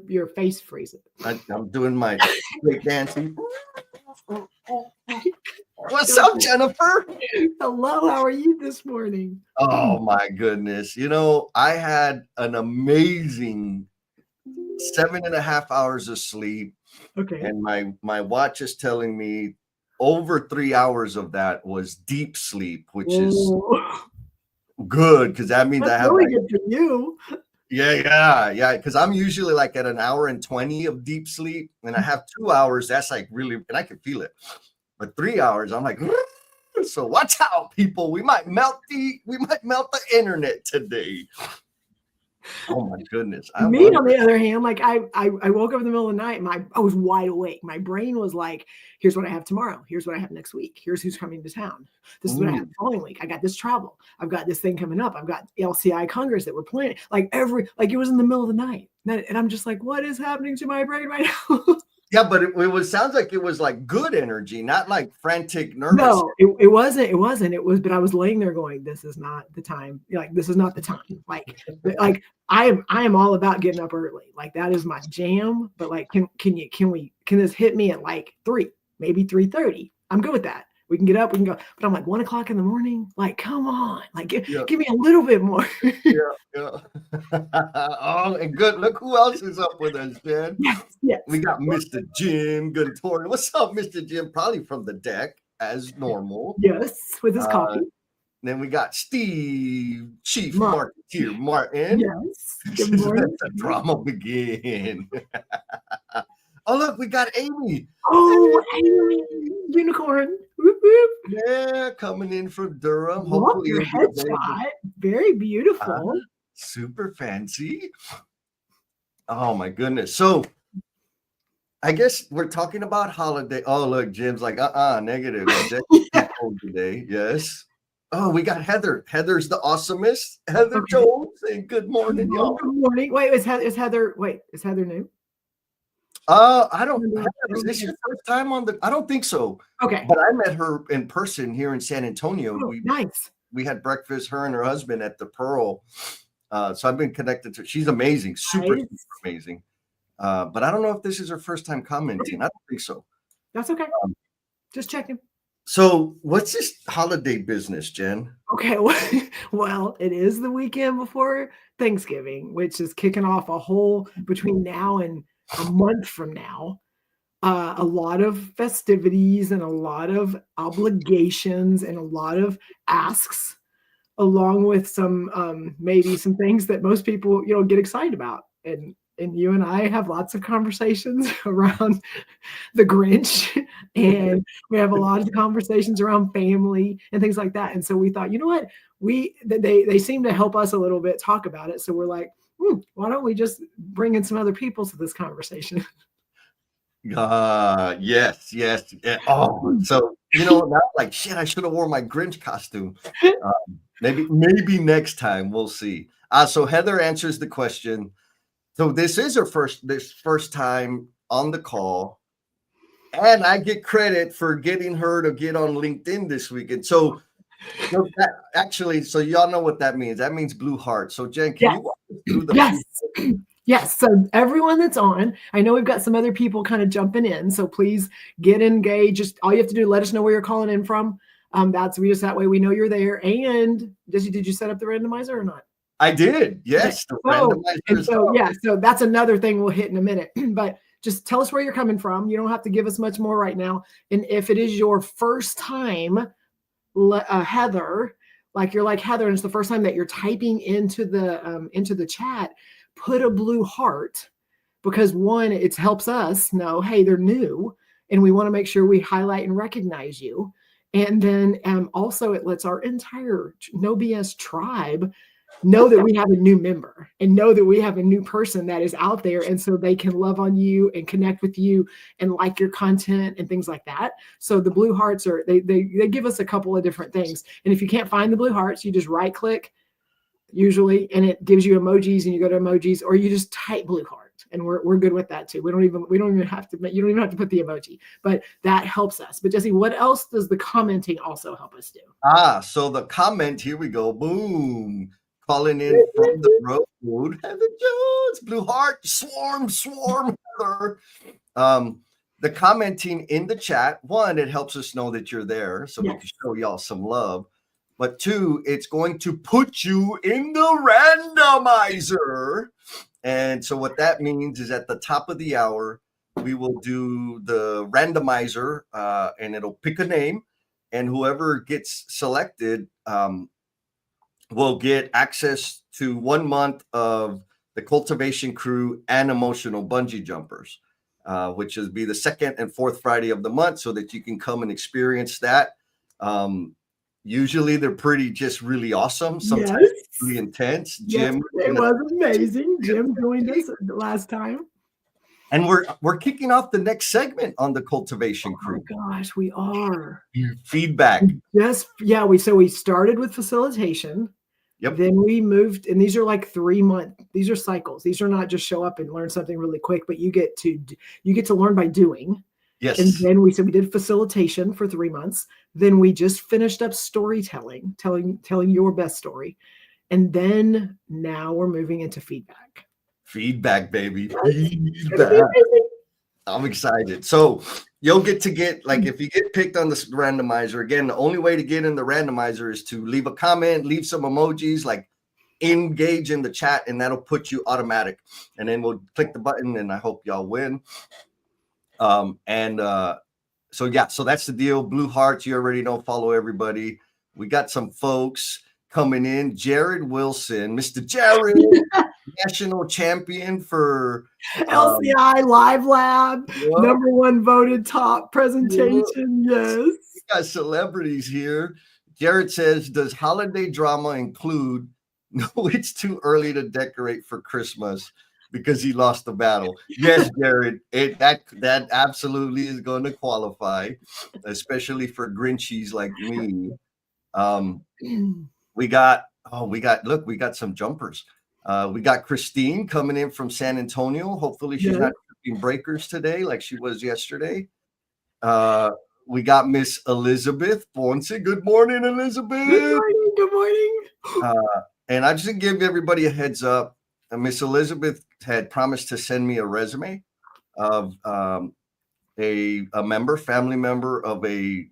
your face freezing. I'm doing my break dancing. What's up, Jennifer? Hello, how are you this morning? Oh my goodness. I had an amazing 7.5 hours of sleep. Okay. And my watch is telling me over 3 hours of that was deep sleep, which is good because that means That's I have really good for you. Yeah. Because I'm usually like at 1:20 of deep sleep, and I have 2 hours. That's like really, and I can feel it. But 3 hours, I'm like, so watch out, people. We might melt the internet today. Oh my goodness. On the other hand, like I woke up in the middle of the night, I was wide awake. My brain was like, here's what I have tomorrow. Here's what I have next week. Here's who's coming to town. This is what I have the following week. I got this travel. I've got this thing coming up. I've got LCI Congress that we're planning. Like it was in the middle of the night. And I'm just like, what is happening to my brain right now? Yeah, but it sounds like it was like good energy, not like frantic nervous. No, it wasn't. It was, but I was laying there going, this is not the time. Like, this is not the time. Like I am all about getting up early. Like that is my jam. But like, can this hit me at like 3, maybe 3:30? I'm good with that. We can get up, we can go. But I'm like 1 o'clock in the morning. Like, come on, like give me a little bit more. Yeah. Oh, and good. Look who else is up with us, Jen. Yes. We got Mr. Jim Guntor. What's up, Mr. Jim? Probably from the deck as normal. Yes, with his coffee. Then we got Steve, Chief Marketeer Martin. Yes. Good morning. Let the drama begin. Oh, look, we got Amy. Oh, Amy, unicorn. Whoop, whoop. Yeah, coming in from Durham. Hopefully, your headshot. Very beautiful. Super fancy. Oh my goodness. So I guess we're talking about holiday. Oh, look, Jim's like, negative. Today. Yes. Oh, we got Heather. Heather's the awesomest. Heather Jones. Saying good morning, y'all. Good morning. Wait, is Heather new? I don't. Is this your first time on the? I don't think so. Okay. But I met her in person here in San Antonio. Nice. We had breakfast, her and her husband at the Pearl. So I've been connected to. She's amazing, super amazing. But I don't know if this is her first time commenting. I don't think so. That's okay. Just checking. So what's this holiday business, Jen? Okay. Well, it is the weekend before Thanksgiving, which is kicking off a whole between now and a month from now. A lot of festivities and a lot of obligations and a lot of asks, along with some maybe some things that most people get excited about. And you and I have lots of conversations around the Grinch, and we have a lot of conversations around family and things like that. And so we thought, you know what, they seem to help us a little bit talk about it. So we're like, why don't we just bring in some other people to this conversation? Yes. Oh, so now like shit, I should have worn my Grinch costume. Maybe next time, we'll see. So Heather answers the question. So this is her first time on the call, and I get credit for getting her to get on LinkedIn this weekend. So so y'all know what that means. That means blue heart. So Jen, can you walk us through the Yes. So everyone that's on, I know we've got some other people kind of jumping in. So please get engaged. Just all you have to do, let us know where you're calling in from. That way we know you're there. And did you set up the randomizer or not? I did. Yes. So that's another thing we'll hit in a minute. But just tell us where you're coming from. You don't have to give us much more right now. And if it is your first time, Heather, like you're like Heather, and it's the first time that you're typing into the chat, put a blue heart, because one, it helps us know, hey, they're new, and we want to make sure we highlight and recognize you. And then also it lets our entire No BS tribe know that we have a new member and know that we have a new person that is out there. And so they can love on you and connect with you and like your content and things like that. So the blue hearts they give us a couple of different things. And if you can't find the blue hearts, you just right click usually, and it gives you emojis, and you go to emojis, or you just type blue heart, and we're good with that too. We don't even have to, you don't even have to put the emoji, but that helps us. But Jesse, what else does the commenting also help us do? So the comment, here we go. Boom. calling in from the road. Heather Jones, Blue Heart, swarm, Heather. The commenting in the chat, one, it helps us know that you're there, so we can show y'all some love. But two, it's going to put you in the randomizer. And so what that means is at the top of the hour, we will do the randomizer, and it'll pick a name, and whoever gets selected will get access to 1 month of the Cultivation Crew and Emotional Bungee Jumpers, which will be the second and fourth Friday of the month, so that you can come and experience that. Usually they're pretty just really awesome. Sometimes really intense. Jim, it was amazing. Jim joined us the last time. And we're kicking off the next segment on the Cultivation Crew. Oh gosh, we are. Feedback. We started with facilitation. Yep. Then we moved, and these are like 3 month. These are cycles. These are not just show up and learn something really quick, but you get to learn by doing. Yes. And then we did facilitation for 3 months. Then we just finished up storytelling, telling your best story. And then now we're moving into feedback. Feedback, baby. Feedback. I'm excited. So you'll get if you get picked on the randomizer, again, the only way to get in the randomizer is to leave a comment, leave some emojis, like engage in the chat, and that'll put you automatic. And then we'll click the button, and I hope y'all win. So that's the deal. Blue Hearts, you already know, follow everybody. We got some folks coming in. Jared Wilson, Mr. Jared, national champion for LCI Live Lab, #1 voted top presentation. Yes. We got celebrities here. Jared says, does holiday drama include, no, it's too early to decorate for Christmas because he lost the battle? Yes, Jared, that absolutely is going to qualify, especially for Grinchies like me. We got some jumpers. We got Christine coming in from San Antonio. Hopefully she's not tripping breakers today like she was yesterday. We got Miss Elizabeth Ponce. Good morning, Elizabeth. Good morning. And I just to give everybody a heads up, Miss Elizabeth had promised to send me a resume of a family member of a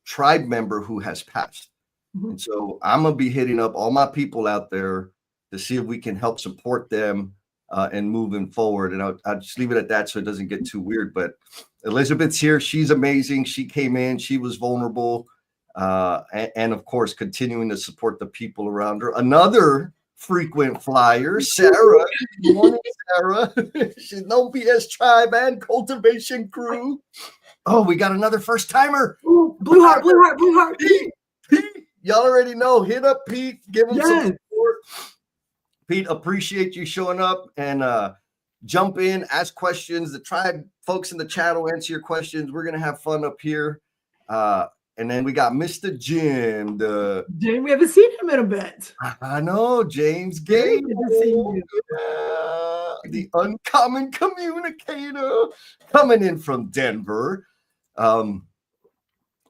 tribe member who has passed. Mm-hmm. And so I'm going to be hitting up all my people out there to see if we can help support them and moving forward. And I'll just leave it at that so it doesn't get too weird. But Elizabeth's here. She's amazing. She came in. She was vulnerable. And of course, continuing to support the people around her. Another frequent flyer, Sarah. Good morning, Sarah. She's No BS Tribe and Cultivation Crew. Oh, we got another first timer. Ooh, Blue Heart. Pete. Y'all already know. Hit up Pete. Give him some support. Pete, appreciate you showing up and jump in, ask questions. The tribe folks in the chat will answer your questions. We're going to have fun up here. And then we got Mr. Jim. Jim, we haven't seen him in a bit. I know, James Gay. The uncommon communicator coming in from Denver.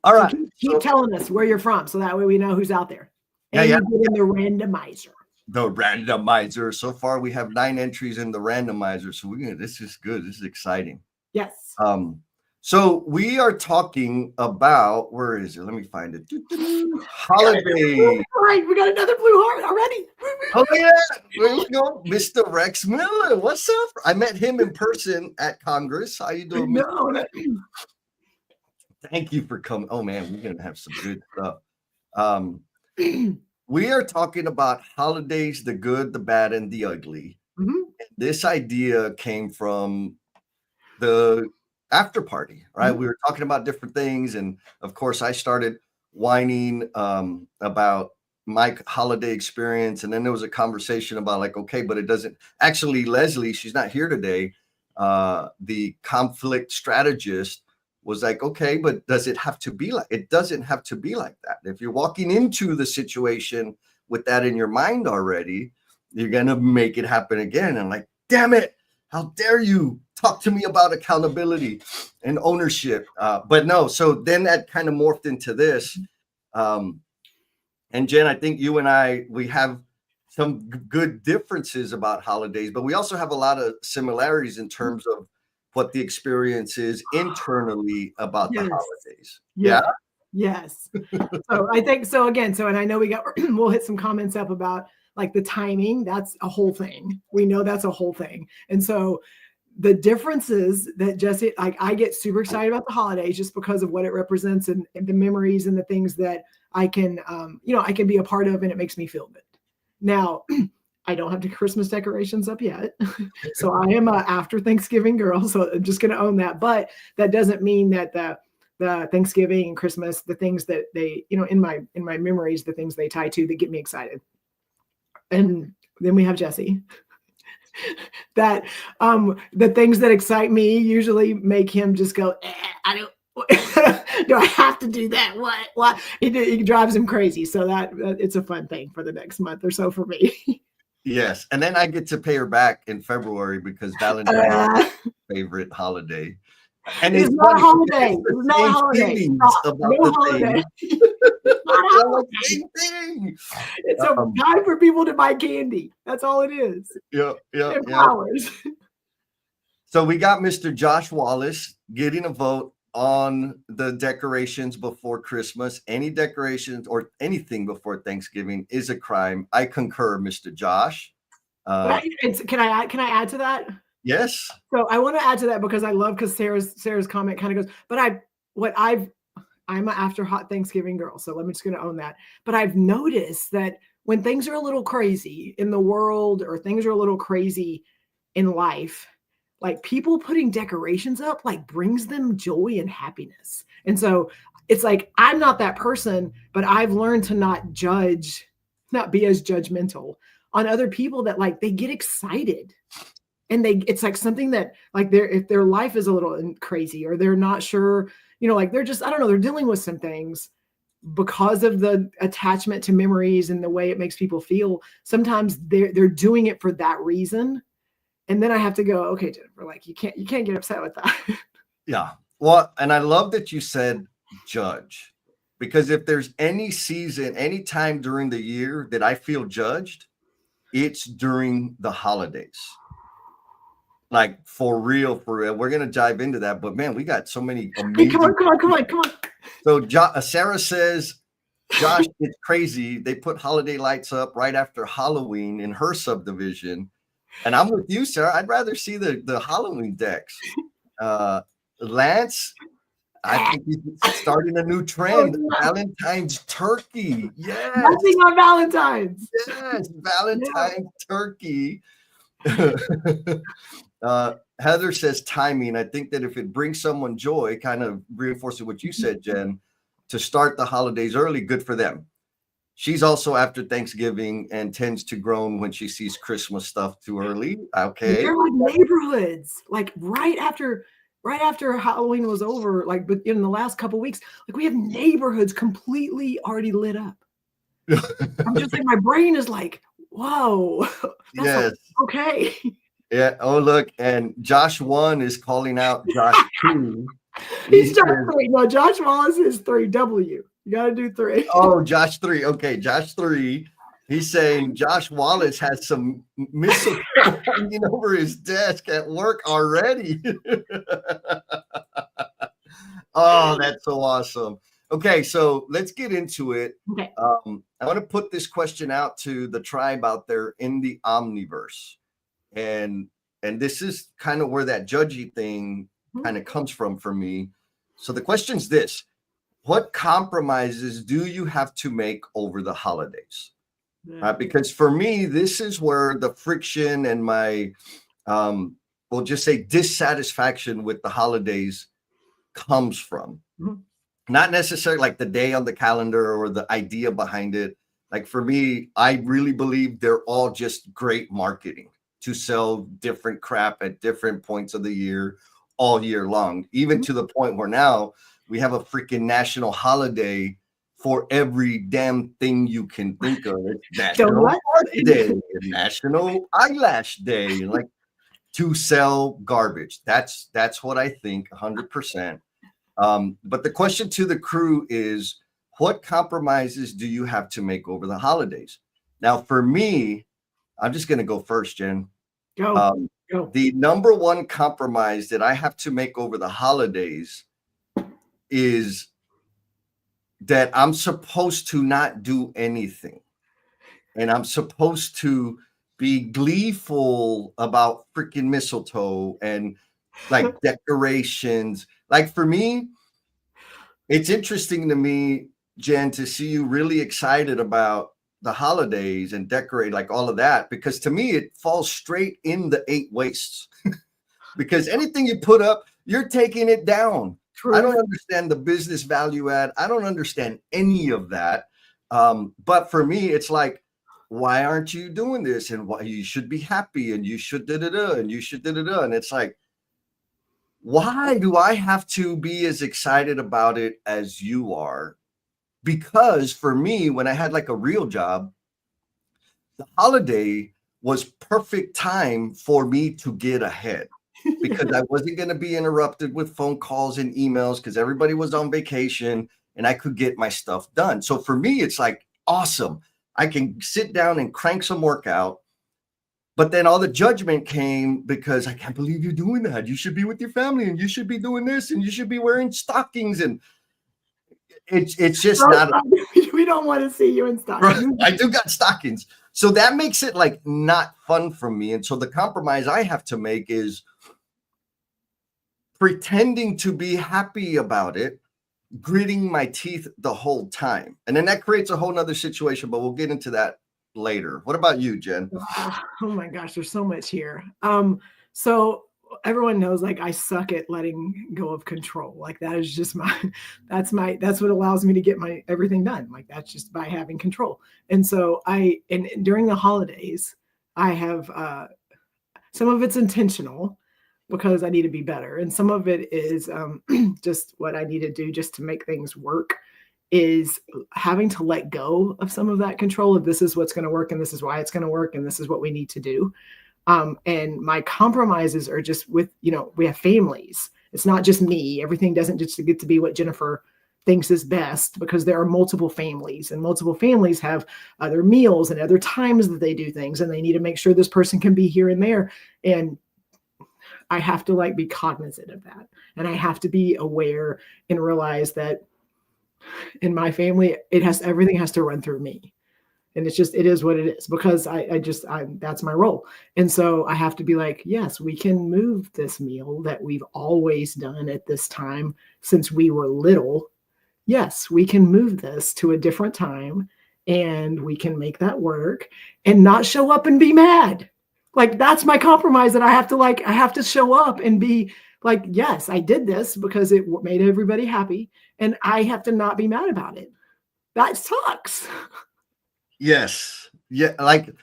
All right. Keep telling us where you're from so that way we know who's out there. And you get in the randomizer. The randomizer. So far, we have 9 entries in the randomizer. So this is good. This is exciting. Yes. So we are talking about, where is it? Let me find it. Holiday. All right, we got another Blue Heart already. Oh yeah, there we go, Mr. Rex Miller. What's up? I met him in person at Congress. How you doing? No. Thank you for coming. Oh man, we're gonna have some good stuff. We are talking about holidays, the good, the bad, and the ugly. Mm-hmm. This idea came from the after party, right? Mm-hmm. We were talking about different things, and of course, I started whining about my holiday experience, and then there was a conversation about like, okay, but it doesn't actually. Leslie, she's not here today. The conflict strategist was like, okay, but does it have to be like? It doesn't have to be like that. If you're walking into the situation with that in your mind already, you're gonna make it happen again. And like, damn it, how dare you talk to me about accountability and ownership? But no, so then that kind of morphed into this. And Jen, I think you and I, we have some good differences about holidays, but we also have a lot of similarities in terms of what the experience is internally about the Yes. holidays. Yeah. Yes. So I think so again. So, and I know we'll hit some comments up about like the timing. That's a whole thing. We know that's a whole thing. And so the differences that Jesse, like I get super excited about the holidays just because of what it represents and the memories and the things that I can, I can be a part of, and it makes me feel good. Now, I don't have the Christmas decorations up yet. So I am a after Thanksgiving girl. So I'm just going to own that. But that doesn't mean that the Thanksgiving and Christmas, the things that they, in my memories, the things they tie to that get me excited. And then we have Jesse. That the things that excite me usually make him just go, I don't. Do I have to do that? What? It drives him crazy. So that it's a fun thing for the next month or so for me. Yes, and then I get to pay her back in February because Valentine's is my favorite holiday. And it's not a holiday. It's not a holiday. No holiday. It's a time for people to buy candy. That's all it is. Yeah. Flowers. So we got Mr. Josh Wallace getting a vote on the decorations before Christmas. Any decorations or anything before Thanksgiving is a crime. I concur, Mr. Josh. Can I add to that? Yes. So I want to add to that because I love because Sarah's comment kind of goes, but I'm an after hot Thanksgiving girl, so I'm just going to own that. But I've noticed that when things are a little crazy in the world or things are a little crazy in life, like people putting decorations up, like brings them joy and happiness. And so it's like, I'm not that person, but I've learned to not be as judgmental on other people that like, they get excited. And it's like something that like if their life is a little crazy or they're not sure, like they're just, I don't know, they're dealing with some things because of the attachment to memories and the way it makes people feel. Sometimes they're doing it for that reason. And then I have to go, okay, Jennifer, like you can't get upset with that. Yeah. Well, and I love that you said judge, because if there's any season, any time during the year that I feel judged, it's during the holidays. Like for real. We're going to dive into that, but man, we got so many amazing. Hey, come on. So Sarah says, Josh, it's crazy. They put holiday lights up right after Halloween in her subdivision. And I'm with you, Sarah. I'd rather see the Halloween decks. Lance, I think he's starting a new trend. Valentine's turkey. Yes. Nothing on Valentine's. Yes, Valentine's turkey. Heather says timing. I think that if it brings someone joy, kind of reinforcing what you said, Jen, to start the holidays early, good for them. She's also after Thanksgiving and tends to groan when she sees Christmas stuff too early. Okay. They're like neighborhoods, like right after Halloween was over, like but in the last couple of weeks, like we have neighborhoods completely already lit up. I'm just like, my brain is like, whoa. Yes. Okay. Yeah. Oh, look. And Josh 1 is calling out Josh 2. He's Josh 3. No, Josh Wallace is 3W. You got to do 3. Oh, Josh 3. Okay. Josh 3. He's saying Josh Wallace has some mistletoe hanging over his desk at work already. Oh, that's so awesome. Okay, so let's get into it. Okay. I want to put this question out to the tribe out there in the Omniverse. And this is kind of where that judgy thing kind of comes from for me. So the question's this: what compromises do you have to make over the holidays? Right? Because for me, this is where the friction and my, we'll just say dissatisfaction with the holidays comes from. Not necessarily like the day on the calendar or the idea behind it. Like for me, I really believe they're all just great marketing to sell different crap at different points of the year, all year long, even to the point where now we have a freaking national holiday for every damn thing you can think of. It's National Art Day, National Eyelash Day, like to sell garbage. That's what I think 100%. But the question to the crew is, what compromises do you have to make over the holidays? Now, for me, I'm just going to go first, Jen. Go. The number one compromise that I have to make over the holidays is that I'm supposed to not do anything. And I'm supposed to be gleeful about freaking mistletoe and like decorations. Like for me, it's interesting to me, Jen, to see you really excited about the holidays and decorate like all of that, because to me it falls straight in the 8 wastes. Because anything you put up, you're taking it down. True. I don't understand the business value add. I don't understand any of that. But for me, it's like, why aren't you doing this? And why you should be happy and you should da-da-da and you should da-da-da. And it's like, why do I have to be as excited about it as you are? Because for me, when I had like a real job, the holiday was perfect time for me to get ahead because I wasn't going to be interrupted with phone calls and emails because everybody was on vacation and I could get my stuff done. So for me, it's like awesome. I can sit down and crank some work out. But then all the judgment came because I can't believe you're doing that. You should be with your family and you should be doing this and you should be wearing stockings. And it's just not. We don't want to see you in stockings. I do got stockings. So that makes it like not fun for me. And so the compromise I have to make is pretending to be happy about it, gritting my teeth the whole time. And then that creates a whole nother situation, but we'll get into that later. What about you, Jen? Oh my gosh, there's so much here. So everyone knows like I suck at letting go of control. Like that is just that's what allows me to get my everything done. Like that's just by having control. And so during the holidays, I have some of it's intentional because I need to be better. And some of it is just what I need to do just to make things work, is having to let go of some of that control of this is what's going to work and this is why it's going to work and this is what we need to do. And my compromises are just with, we have families. It's not just me. Everything doesn't just get to be what Jennifer thinks is best, because there are multiple families, and multiple families have other meals and other times that they do things, and they need to make sure this person can be here and there. And I have to like be cognizant of that. And I have to be aware and realize that in my family, everything has to run through me. And it is what it is, because that's my role. And so I have to be like, yes, we can move this meal that we've always done at this time since we were little. Yes, we can move this to a different time and we can make that work and not show up and be mad. Like, that's my compromise, that I have to show up and be like, yes, I did this because it made everybody happy, and I have to not be mad about it. That sucks. Yes. Yeah. Like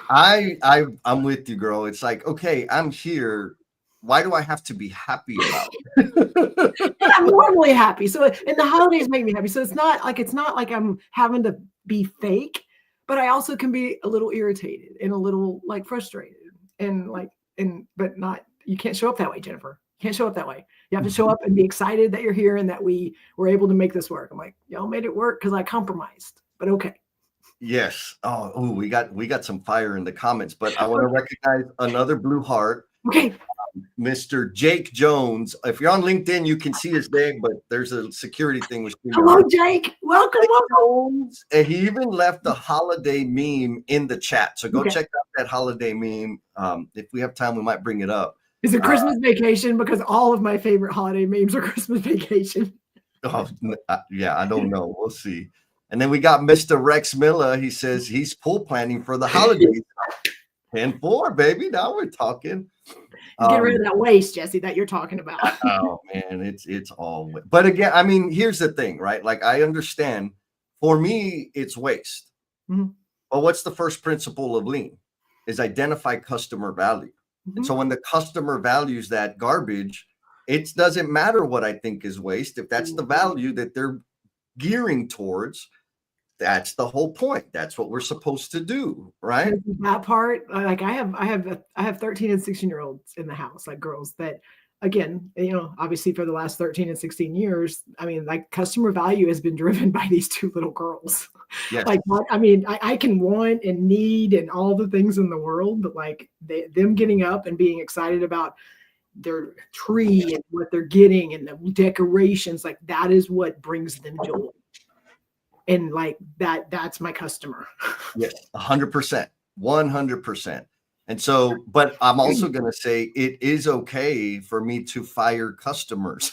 I'm with you, girl. It's like, okay, I'm here. Why do I have to be happy about it? I'm normally happy. So, and the holidays make me happy. So it's not like I'm having to be fake, but I also can be a little irritated and a little like frustrated but not, you can't show up that way, Jennifer. You can't show up that way. You have to show up and be excited that you're here and that we were able to make this work. I'm like, y'all made it work because I compromised, but okay. Yes. Oh, we got some fire in the comments, but I want to recognize another blue heart. Okay. Mr. Jake Jones. If you're on LinkedIn, you can see his name, but there's a security thing with you. Hello, Jake. Welcome. Jones. And he even left a holiday meme in the chat. So go check out that holiday meme. If we have time, we might bring it up. Is it Christmas Vacation? Because all of my favorite holiday memes are Christmas Vacation. Oh, yeah, I don't know. We'll see. And then we got Mr. Rex Miller. He says he's pool planning for the holidays. 10-4, baby. Now we're talking. Get rid of that waste, Jesse, that you're talking about. Oh man, it's all. But again, I mean, here's the thing, right? Like, I understand. For me, it's waste. Mm-hmm. But what's the first principle of lean? Is identify customer value. Mm-hmm. And so when the customer values that garbage, it doesn't matter what I think is waste. If that's the value that they're gearing towards, that's the whole point. That's what we're supposed to do, right? That part, like I have 13 and 16-year-olds in the house, like girls that again, obviously for the last 13 and 16 years, I mean, like customer value has been driven by these two little girls. Yes. Like, I mean, I can want and need and all the things in the world, but like them getting up and being excited about their tree and what they're getting and the decorations, like that is what brings them joy. And like that's my customer. Yes, 100%, 100%. And so, but I'm also going to say it is okay for me to fire customers,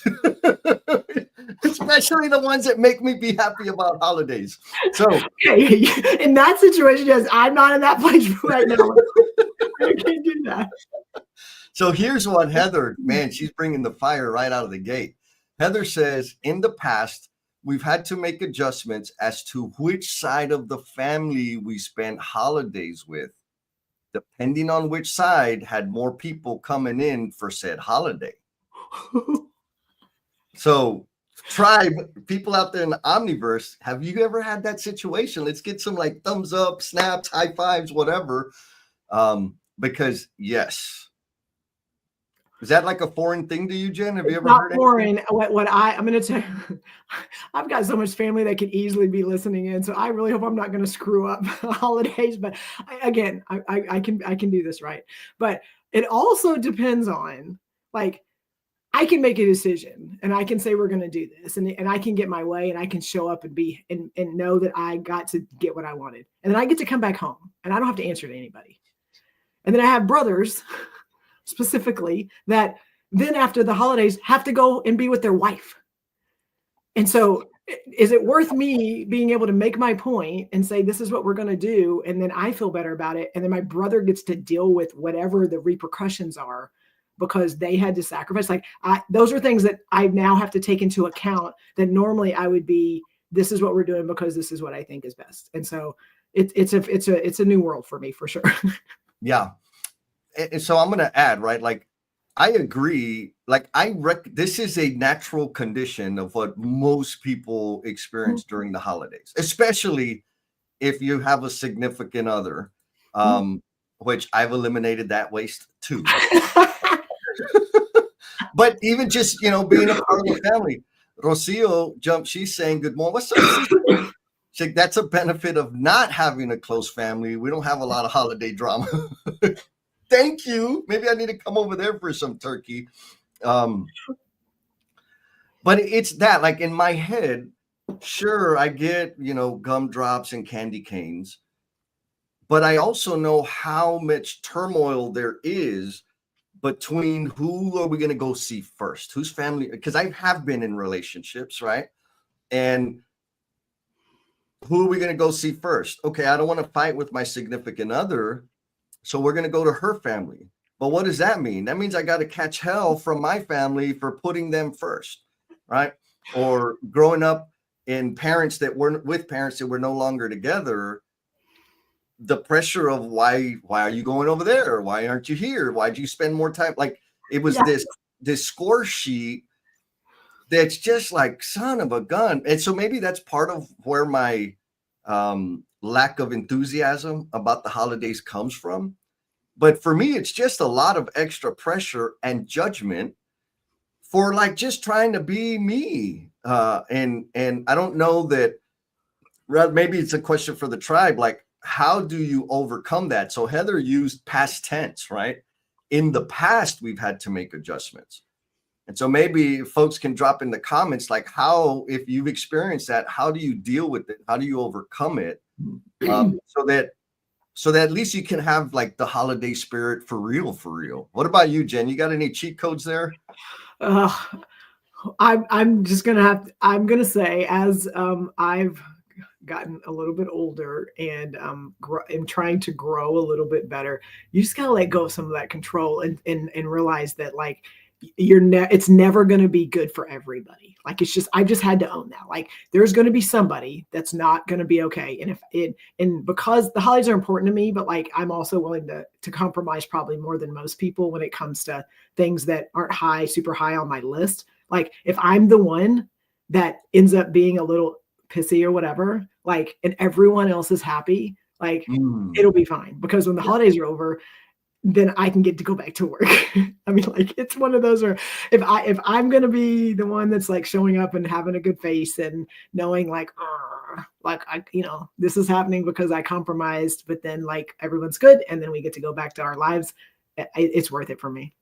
especially the ones that make me be happy about holidays. So in that situation, yes, I'm not in that place right now. I can't do that. So here's what Heather, man, she's bringing the fire right out of the gate. Heather says, in the past, we've had to make adjustments as to which side of the family we spent holidays with, depending on which side had more people coming in for said holiday. So, tribe, people out there in the Omniverse, have you ever had that situation? Let's get some like thumbs up, snaps, high fives, whatever. Because yes. Is that like a foreign thing to you, Jen? Have you ever heard foreign? I'm going to tell you, I've got so much family that could easily be listening in, so I really hope I'm not going to screw up holidays. But I can do this right. But it also depends on, like, I can make a decision and I can say we're going to do this, and I can get my way and I can show up and be and know that I got to get what I wanted, and then I get to come back home and I don't have to answer to anybody. And then I have brothers specifically that then after the holidays have to go and be with their wife. And so is it worth me being able to make my point and say, this is what we're going to do? And then I feel better about it. And then my brother gets to deal with whatever the repercussions are because they had to sacrifice. Like those are things that I now have to take into account that normally I would be, this is what we're doing because this is what I think is best. And so it's a new world for me for sure. Yeah. And so I'm going to add, right? Like, I agree. Like, this is a natural condition of what most people experience during the holidays, especially if you have a significant other, which I've eliminated that waste too. But even just, being a part of the family, Rocio jumped, she's saying, good morning. What's up, sister? She's like, that's a benefit of not having a close family. We don't have a lot of holiday drama. Thank you. Maybe I need to come over there for some turkey. But it's that, like, in my head, sure, I get, gumdrops and candy canes, but I also know how much turmoil there is between who are we going to go see first, whose family, because I have been in relationships, right? And who are we going to go see first? Okay, I don't want to fight with my significant other, so we're going to go to her family. But what does that mean? That means I got to catch hell from my family for putting them first, right? Or growing up in parents that were no longer together, the pressure of why are you going over there? Why aren't you here? Why'd you spend more time? Like, it was this score sheet that's just like, son of a gun. And so maybe that's part of where my lack of enthusiasm about the holidays comes from. But for me, it's just a lot of extra pressure and judgment for like just trying to be me. And I don't know that, maybe it's a question for the tribe. Like, how do you overcome that? So Heather used past tense, right? In the past, we've had to make adjustments. And so maybe folks can drop in the comments, like, how, if you've experienced that, how do you deal with it? How do you overcome it? So that at least you can have like the holiday spirit for real, for real. What about you, Jen? You got any cheat codes there? I'm just gonna I'm gonna say, as I've gotten a little bit older and am trying to grow a little bit better, you just gotta let go of some of that control and realize that, like, it's never going to be good for everybody. Like, I've just had to own that. Like, there's going to be somebody that's not going to be okay. And because the holidays are important to me, but like, I'm also willing to compromise probably more than most people when it comes to things that aren't super high on my list. Like, if I'm the one that ends up being a little pissy or whatever, like, and everyone else is happy, like, it'll be fine, because when the holidays are over, then I can get to go back to work. I mean, like, it's one of those where if I'm gonna be the one that's like showing up and having a good face and knowing like I, this is happening because I compromised, but then like everyone's good and then we get to go back to our lives, it's worth it for me.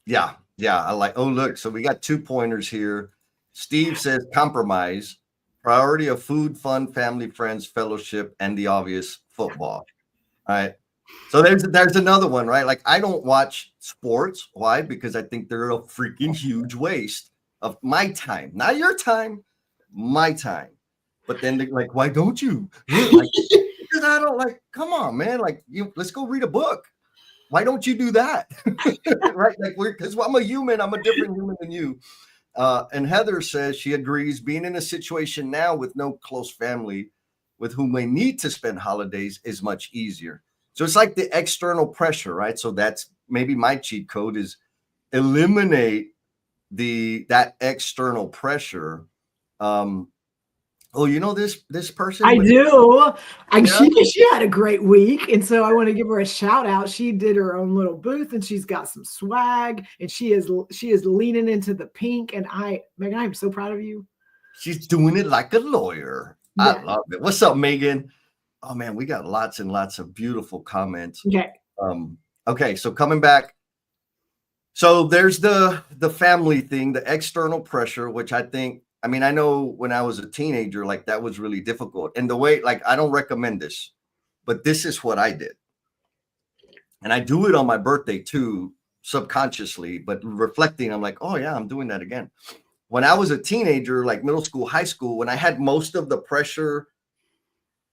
Yeah. I like, oh, look, so we got 2 pointers here. Steve says compromise, priority of food, fun, family, friends, fellowship, and the obvious football. All right. So there's another one, right? Like, I don't watch sports. Why? Because I think they're a freaking huge waste of my time, not your time, my time. But then they're like, why don't you? Like, because I don't like, come on, man. Like, let's go read a book. Why don't you do that? Right? Like, because I'm a human. I'm a different human than you. And Heather says she agrees, being in a situation now with no close family with whom they need to spend holidays is much easier. So it's like the external pressure, right? So that's maybe my cheat code is eliminate that external pressure. Oh, you know this person? I do. She had a great week, and so I want to give her a shout out. She did her own little booth, and she's got some swag, and she is leaning into the pink. And Megan, I'm so proud of you. She's doing it like a lawyer. Yeah. I love it. What's up, Megan? Oh man, we got lots and lots of beautiful comments. Okay. Okay, so coming back. So there's the family thing, the external pressure, which I know when I was a teenager, like that was really difficult. And the way, like, I don't recommend this, but this is what I did. And I do it on my birthday too, subconsciously, but reflecting, I'm like, oh yeah, I'm doing that again. When I was a teenager, like middle school, high school, when I had most of the pressure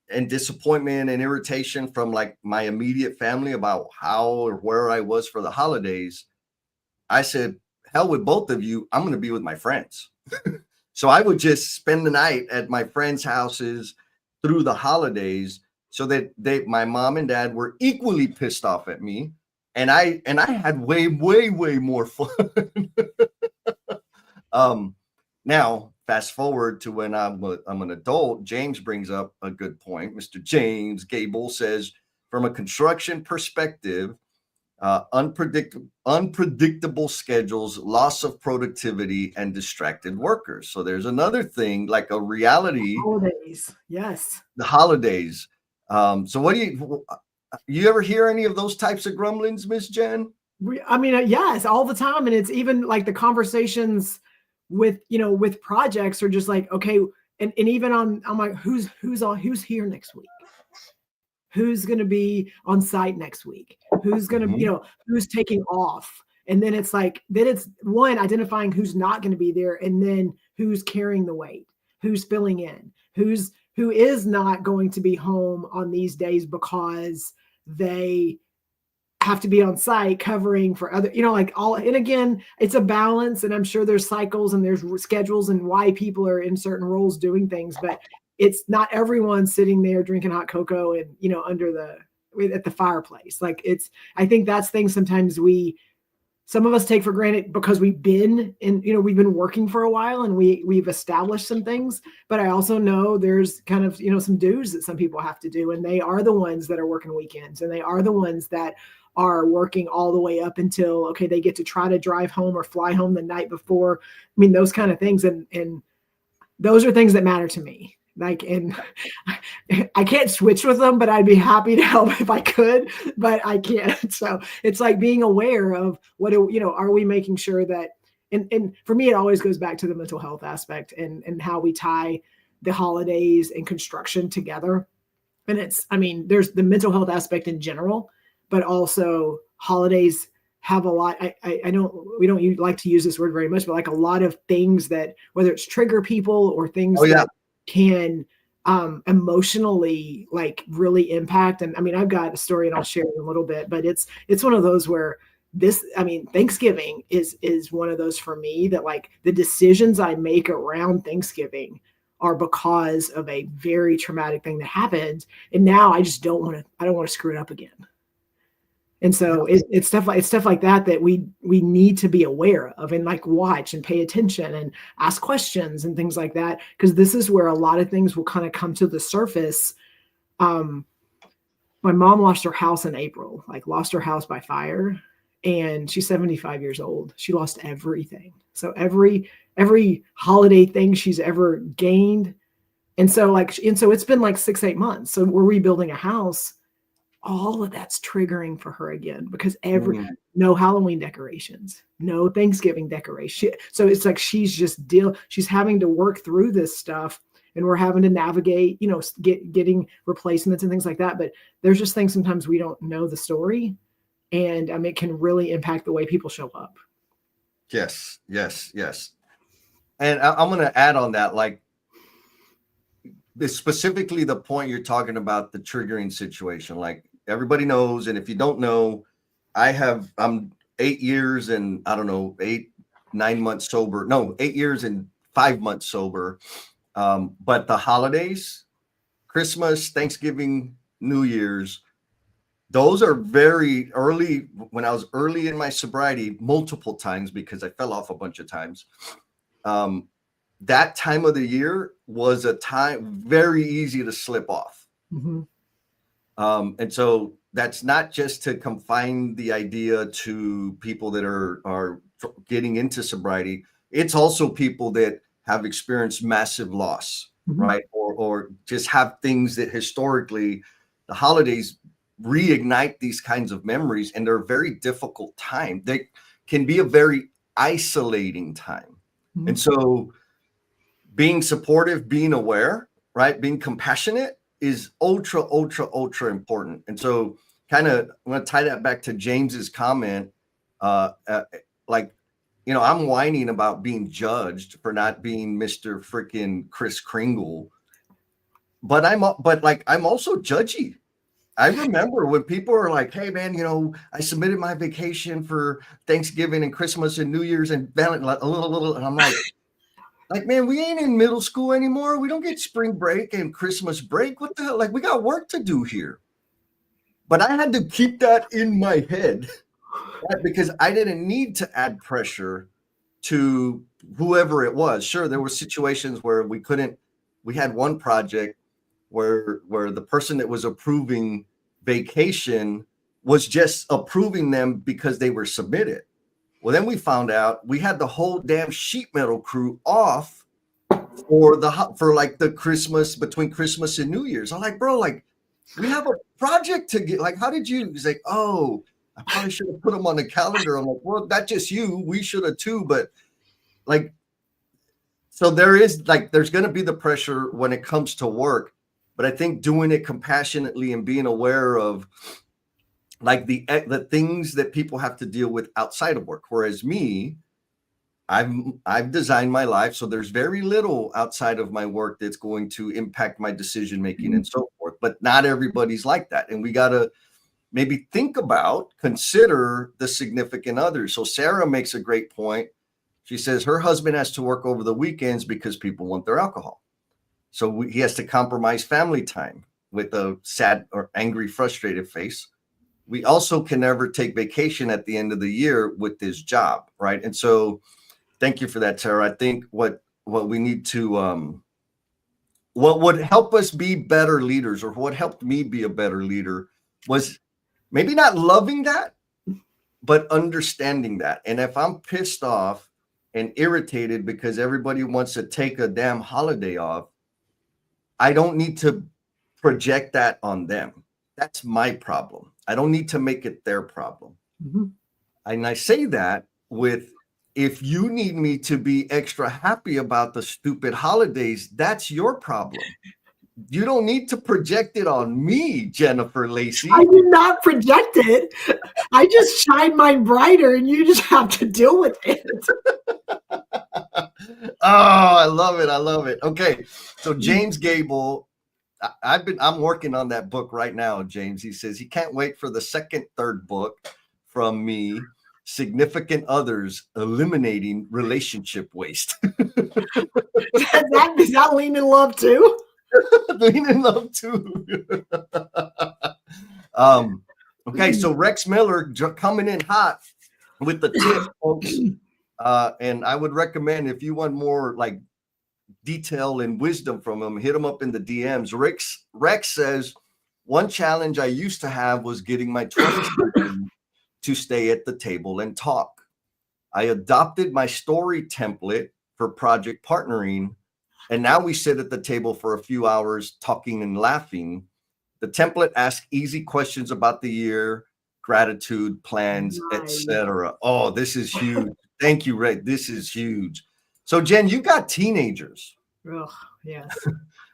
and disappointment and irritation from like my immediate family about how or where I was for the holidays, I said, hell with both of you, I'm going to be with my friends. So I would just spend the night at my friends' houses through the holidays so that my mom and dad were equally pissed off at me. And I had way, way, way more fun. Now, fast forward to when I'm an adult, James brings up a good point. Mr. James Gable says, from a construction perspective, unpredictable schedules, loss of productivity, and distracted workers. So there's another thing, like a reality. Holidays, yes. The holidays. So what do you ever hear any of those types of grumblings, Miss Jen? Yes, all the time. And it's even like the conversations with projects are just like, okay. And even I'm like, who's here next week? Who's going to be on site next week? Who's going to, who's taking off? And then it's like, then it's one, identifying who's not going to be there. And then who's carrying the weight, who's filling in, who is not going to be home on these days because they have to be on site covering for other, and again, it's a balance, and I'm sure there's cycles and there's schedules and why people are in certain roles doing things, but it's not everyone sitting there drinking hot cocoa and, at the fireplace. Like I think that's things sometimes some of us take for granted because we've been working for a while and we've established some things, but I also know there's kind of, some dues that some people have to do. And they are the ones that are working weekends, and they are the ones that are working all the way up until, okay, they get to try to drive home or fly home the night before. I mean, those kind of things. And those are things that matter to me. Like, and I can't switch with them, but I'd be happy to help if I could, but I can't. So it's like being aware of are we making sure that, and for me, it always goes back to the mental health aspect and how we tie the holidays and construction together. And there's the mental health aspect in general, but also holidays have a lot. We don't like to use this word very much, but like a lot of things that, whether it's trigger people or things that can emotionally like really impact. And I've got a story and I'll share it in a little bit, but it's one of those where Thanksgiving is one of those for me that like the decisions I make around Thanksgiving are because of a very traumatic thing that happened. And now I just don't want to screw it up again. And so it's stuff like that we need to be aware of and like watch and pay attention and ask questions and things like that, because this is where a lot of things will kind of come to the surface my mom lost her house in April, like lost her house by fire, and she's 75 years old. She lost everything. So every holiday thing she's ever gained. And so it's been like 6-8 months. So we're rebuilding a house. All of that's triggering for her again because no Halloween decorations, no Thanksgiving decoration. So it's like she's having to work through this stuff, and we're having to navigate, getting replacements and things like that. But there's just things sometimes we don't know the story, and it can really impact the way people show up. Yes. And I'm going to add on that, like, specifically the point you're talking about, the triggering situation. Like, everybody knows, and if you don't know, I'm 8 years and 9 months sober. No, 8 years and 5 months sober. But the holidays, Christmas, Thanksgiving, New Year's, those are very early. When I was early in my sobriety, multiple times, because I fell off a bunch of times, that time of the year was a time very easy to slip off. Mm-hmm. And so that's not just to confine the idea to people that are getting into sobriety. It's also people that have experienced massive loss, mm-hmm. right? Or just have things that historically the holidays reignite these kinds of memories, and they're a very difficult time. They can be a very isolating time. Mm-hmm. And so being supportive, being aware, right? Being compassionate is ultra important. And so kind of, I'm going to tie that back to James's comment. I'm whining about being judged for not being Mr. freaking Kris Kringle, but I'm also judgy. I remember when people are like, hey man, I submitted my vacation for Thanksgiving and Christmas and New Year's and a little, and I'm like, man, we ain't in middle school anymore. We don't get spring break and Christmas break. What the hell? Like, we got work to do here. But I had to keep that in my head, right? Because I didn't need to add pressure to whoever it was. Sure, there were situations where we had one project where the person that was approving vacation was just approving them because they were submitted. Well, then we found out we had the whole damn sheet metal crew off for the Christmas, between Christmas and New Year's. I'm like, bro, like, we have a project to get. Like, how did you? He's like, oh, I probably should have put them on the calendar. I'm like, well, not just you, we should have too. But like, so there's going to be the pressure when it comes to work. But I think doing it compassionately and being aware of like the things that people have to deal with outside of work. Whereas me, I've designed my life so there's very little outside of my work that's going to impact my decision making and so forth. But not everybody's like that, and we got to maybe consider the significant others. So Sarah makes a great point. She says her husband has to work over the weekends because people want their alcohol, so he has to compromise family time with a sad or angry, frustrated face. We also can never take vacation at the end of the year with this job, right? And so thank you for that, Tara. I think what we need to, what would help us be better leaders, or what helped me be a better leader, was maybe not loving that, but understanding that. And if I'm pissed off and irritated because everybody wants to take a damn holiday off, I don't need to project that on them. That's my problem. I don't need to make it their problem. Mm-hmm. And I say that with, if you need me to be extra happy about the stupid holidays, that's your problem. You don't need to project it on me, Jennifer Lacey. I did not project it. I just shine mine brighter, and you just have to deal with it. Oh, I love it. Okay, so James Gable, I'm working on that book right now, James. He says he can't wait for the third book from me, Significant Others, Eliminating Relationship Waste. Is that Lean in Love too? Lean in Love too. Okay, so Rex Miller coming in hot with the tip, folks. And I would recommend, if you want more like detail and wisdom from him, hit him up in the DMs. Rex says, One challenge I used to have was getting my 20 to stay at the table and talk. I adopted my story template for project partnering, and now we sit at the table for a few hours talking and laughing. The template asks easy questions about the year, gratitude, plans, Nice. etc. Oh, this is huge. Thank you, Ray. This is huge. So, Jen, you got teenagers. Oh, yes.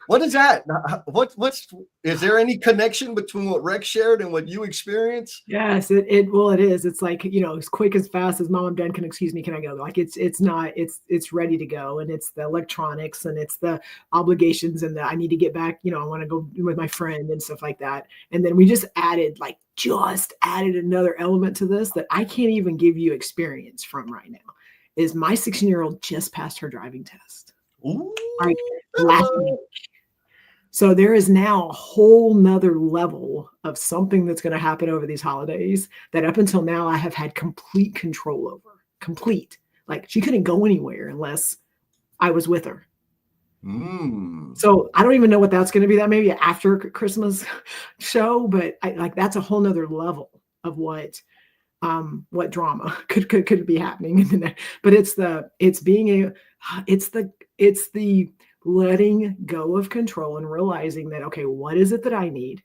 What is that? What's is there any connection between what Rex shared and what you experience? Yes, well, it is. It's like, as quick as fast as mom, I'm done. Excuse me, can I go? Like it's not, it's ready to go. And it's the electronics and it's the obligations and the I need to get back, I want to go with my friend and stuff like that. And then we just added another element to this that I can't even give you experience from right now. Is my 16-year-old just passed her driving test. Ooh. Like last week. So there is now a whole nother level of something that's going to happen over these holidays that up until now I have had complete control over. Complete. Like she couldn't go anywhere unless I was with her. So I don't even know what that's going to be. That maybe after Christmas show, but that's a whole nother level of what drama could be happening. But it's the letting go of control and realizing that, okay, what is it that I need?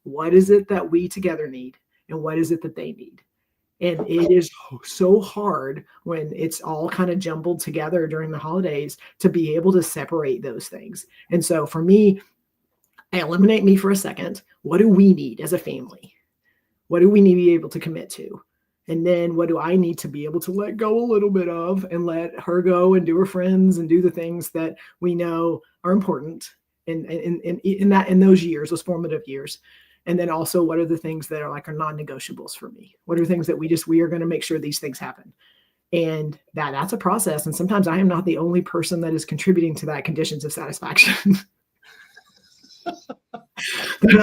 What is it that we together need? And what is it that they need? And it is so hard when it's all kind of jumbled together during the holidays to be able to separate those things. And so for me, I eliminate me for a second. What do we need as a family? What do we need to be able to commit to? And then what do I need to be able to let go a little bit of and let her go and do her friends and do the things that we know are important in those years, those formative years. And then also what are the things that are non-negotiables for me? What are things that we are going to make sure these things happen? And that's a process. And sometimes I am not the only person that is contributing to that conditions of satisfaction.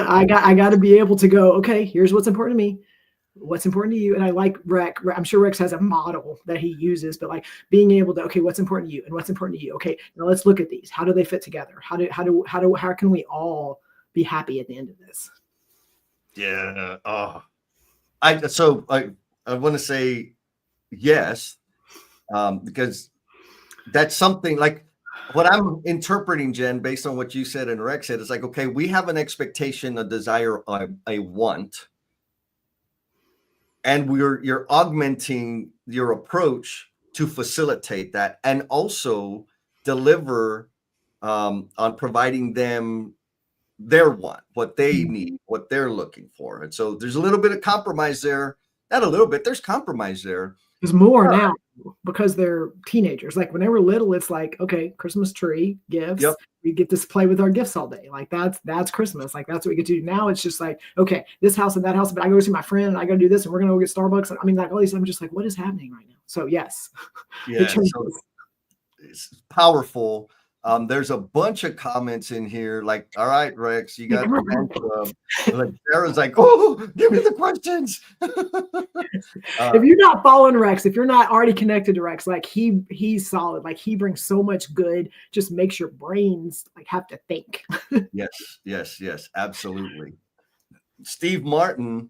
I got to be able to go, okay, here's what's important to me. What's important to you. And I like Rex. I'm sure Rex has a model that he uses, but being able to, okay, what's important to you and what's important to you. Okay, now let's look at these. How do they fit together? How can we all be happy at the end of this? Yeah. Oh, I want to say yes, because that's something like what I'm interpreting, Jen, based on what you said and Rex said. It's like, okay, we have an expectation, a desire, a want. And you're augmenting your approach to facilitate that and also deliver on providing them their want, what they need, what they're looking for. And so there's a little bit of compromise there. Not a little bit, there's compromise there. There's more now because they're teenagers. Like when they were little, it's like, okay, Christmas tree, gifts. Yep. We get to play with our gifts all day. Like that's Christmas. Like that's what we get to do. Now it's just like, okay, this house and that house, but I go see my friend and I got to do this and we're going to go get Starbucks. I mean, like all these, I'm just like, what is happening right now? So yes. Yeah, so it's powerful. There's a bunch of comments in here. Like, all right, Rex, you got like Sarah's like, oh, give me the questions. If you're not following Rex, if you're not already connected to Rex, like he's solid. Like he brings so much good, just makes your brains have to think. Yes, absolutely. Steve Martin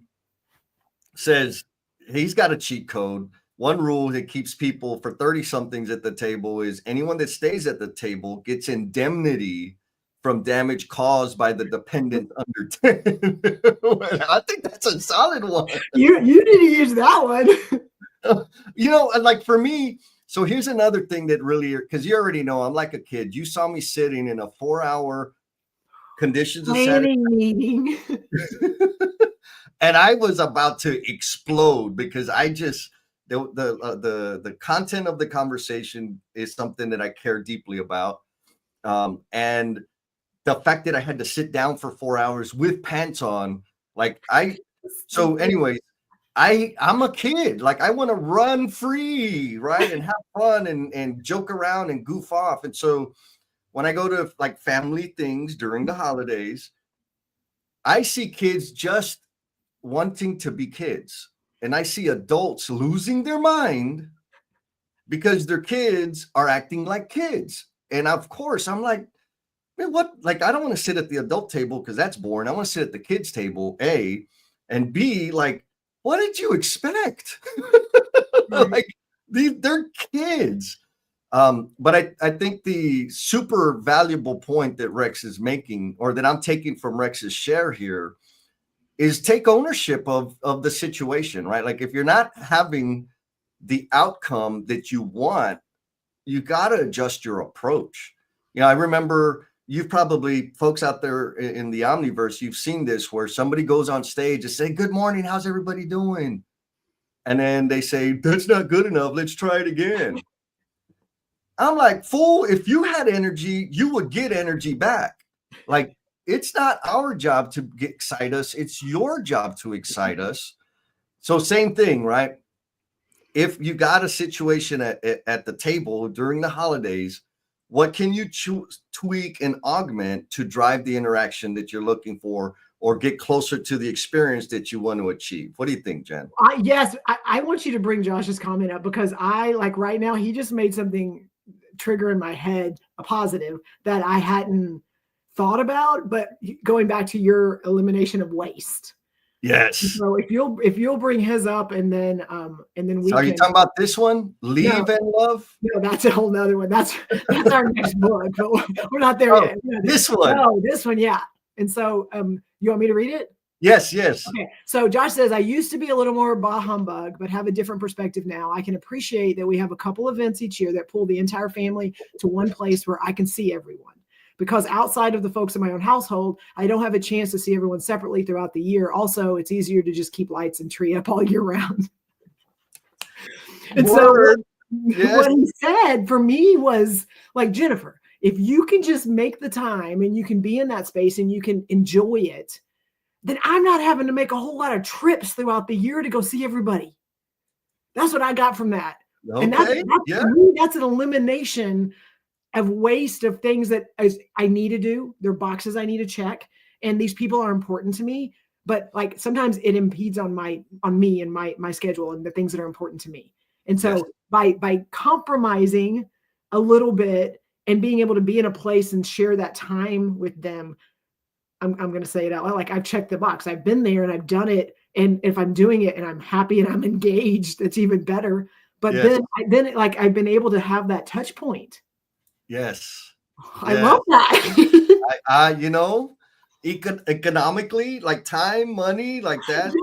says he's got a cheat code. One rule that keeps people for 30-somethings at the table is anyone that stays at the table gets indemnity from damage caused by the dependent under 10. I think that's a solid one. You need to use that one. Like for me, so here's another thing that really, because you already know I'm like a kid. You saw me sitting in a 4-hour conditions of planning meeting. And I was about to explode because I just the content of the conversation is something that I care deeply about. And the fact that I had to sit down for 4 hours with pants on, anyways, I'm a kid. Like I want to run free, right? And have fun and joke around and goof off. And so when I go to family things during the holidays, I see kids just wanting to be kids. And I see adults losing their mind because their kids are acting like kids. And of course, I'm like, man, what? Like, I don't want to sit at the adult table because that's boring. I want to sit at the kids' table, A, and B, like, what did you expect? Like, they're kids. But I think the super valuable point that Rex is making, or that I'm taking from Rex's share here, is take ownership of the situation, right? Like, if you're not having the outcome that you want, you got to adjust your approach. I remember, you've probably, folks out there in the Omniverse, you've seen this where somebody goes on stage and say, "Good morning, how's everybody doing?" And then they say, "That's not good enough. Let's try it again." I'm like, fool, if you had energy, you would get energy back. Like, it's not our job to excite us. It's your job to excite us. So same thing, right? If you got a situation at the table during the holidays, what can you tweak and augment to drive the interaction that you're looking for, or get closer to the experience that you want to achieve? What do you think, Jen? Yes, I want you to bring Josh's comment up, because right now, he just made something trigger in my head, a positive that I hadn't thought about. But going back to your elimination of waste. Yes. So if you'll bring his up, and then we. So are you talking about this one? Leave and Love? No, that's a whole nother one. That's our next book, but we're not there yet. This one. No, this one, yeah. And so you want me to read it? Yes. Okay. So Josh says, "I used to be a little more bah humbug, but have a different perspective now. I can appreciate that we have a couple events each year that pull the entire family to one place where I can see everyone. Because outside of the folks in my own household, I don't have a chance to see everyone separately throughout the year. Also, it's easier to just keep lights and tree up all year round." And Word. So what he said for me was like, Jennifer, if you can just make the time and you can be in that space and you can enjoy it, then I'm not having to make a whole lot of trips throughout the year to go see everybody. That's what I got from that. Okay. And for me, that's an elimination of waste of things that I need to do. They're boxes I need to check. And these people are important to me. But like, sometimes it impedes on me and my schedule and the things that are important to me. And so by compromising a little bit and being able to be in a place and share that time with them, I'm going to say it out loud. Like, I've checked the box. I've been there and I've done it. And if I'm doing it and I'm happy and I'm engaged, it's even better. But then I've been able to have that touch point. Yes. I love that. Economically, like time, money, like that.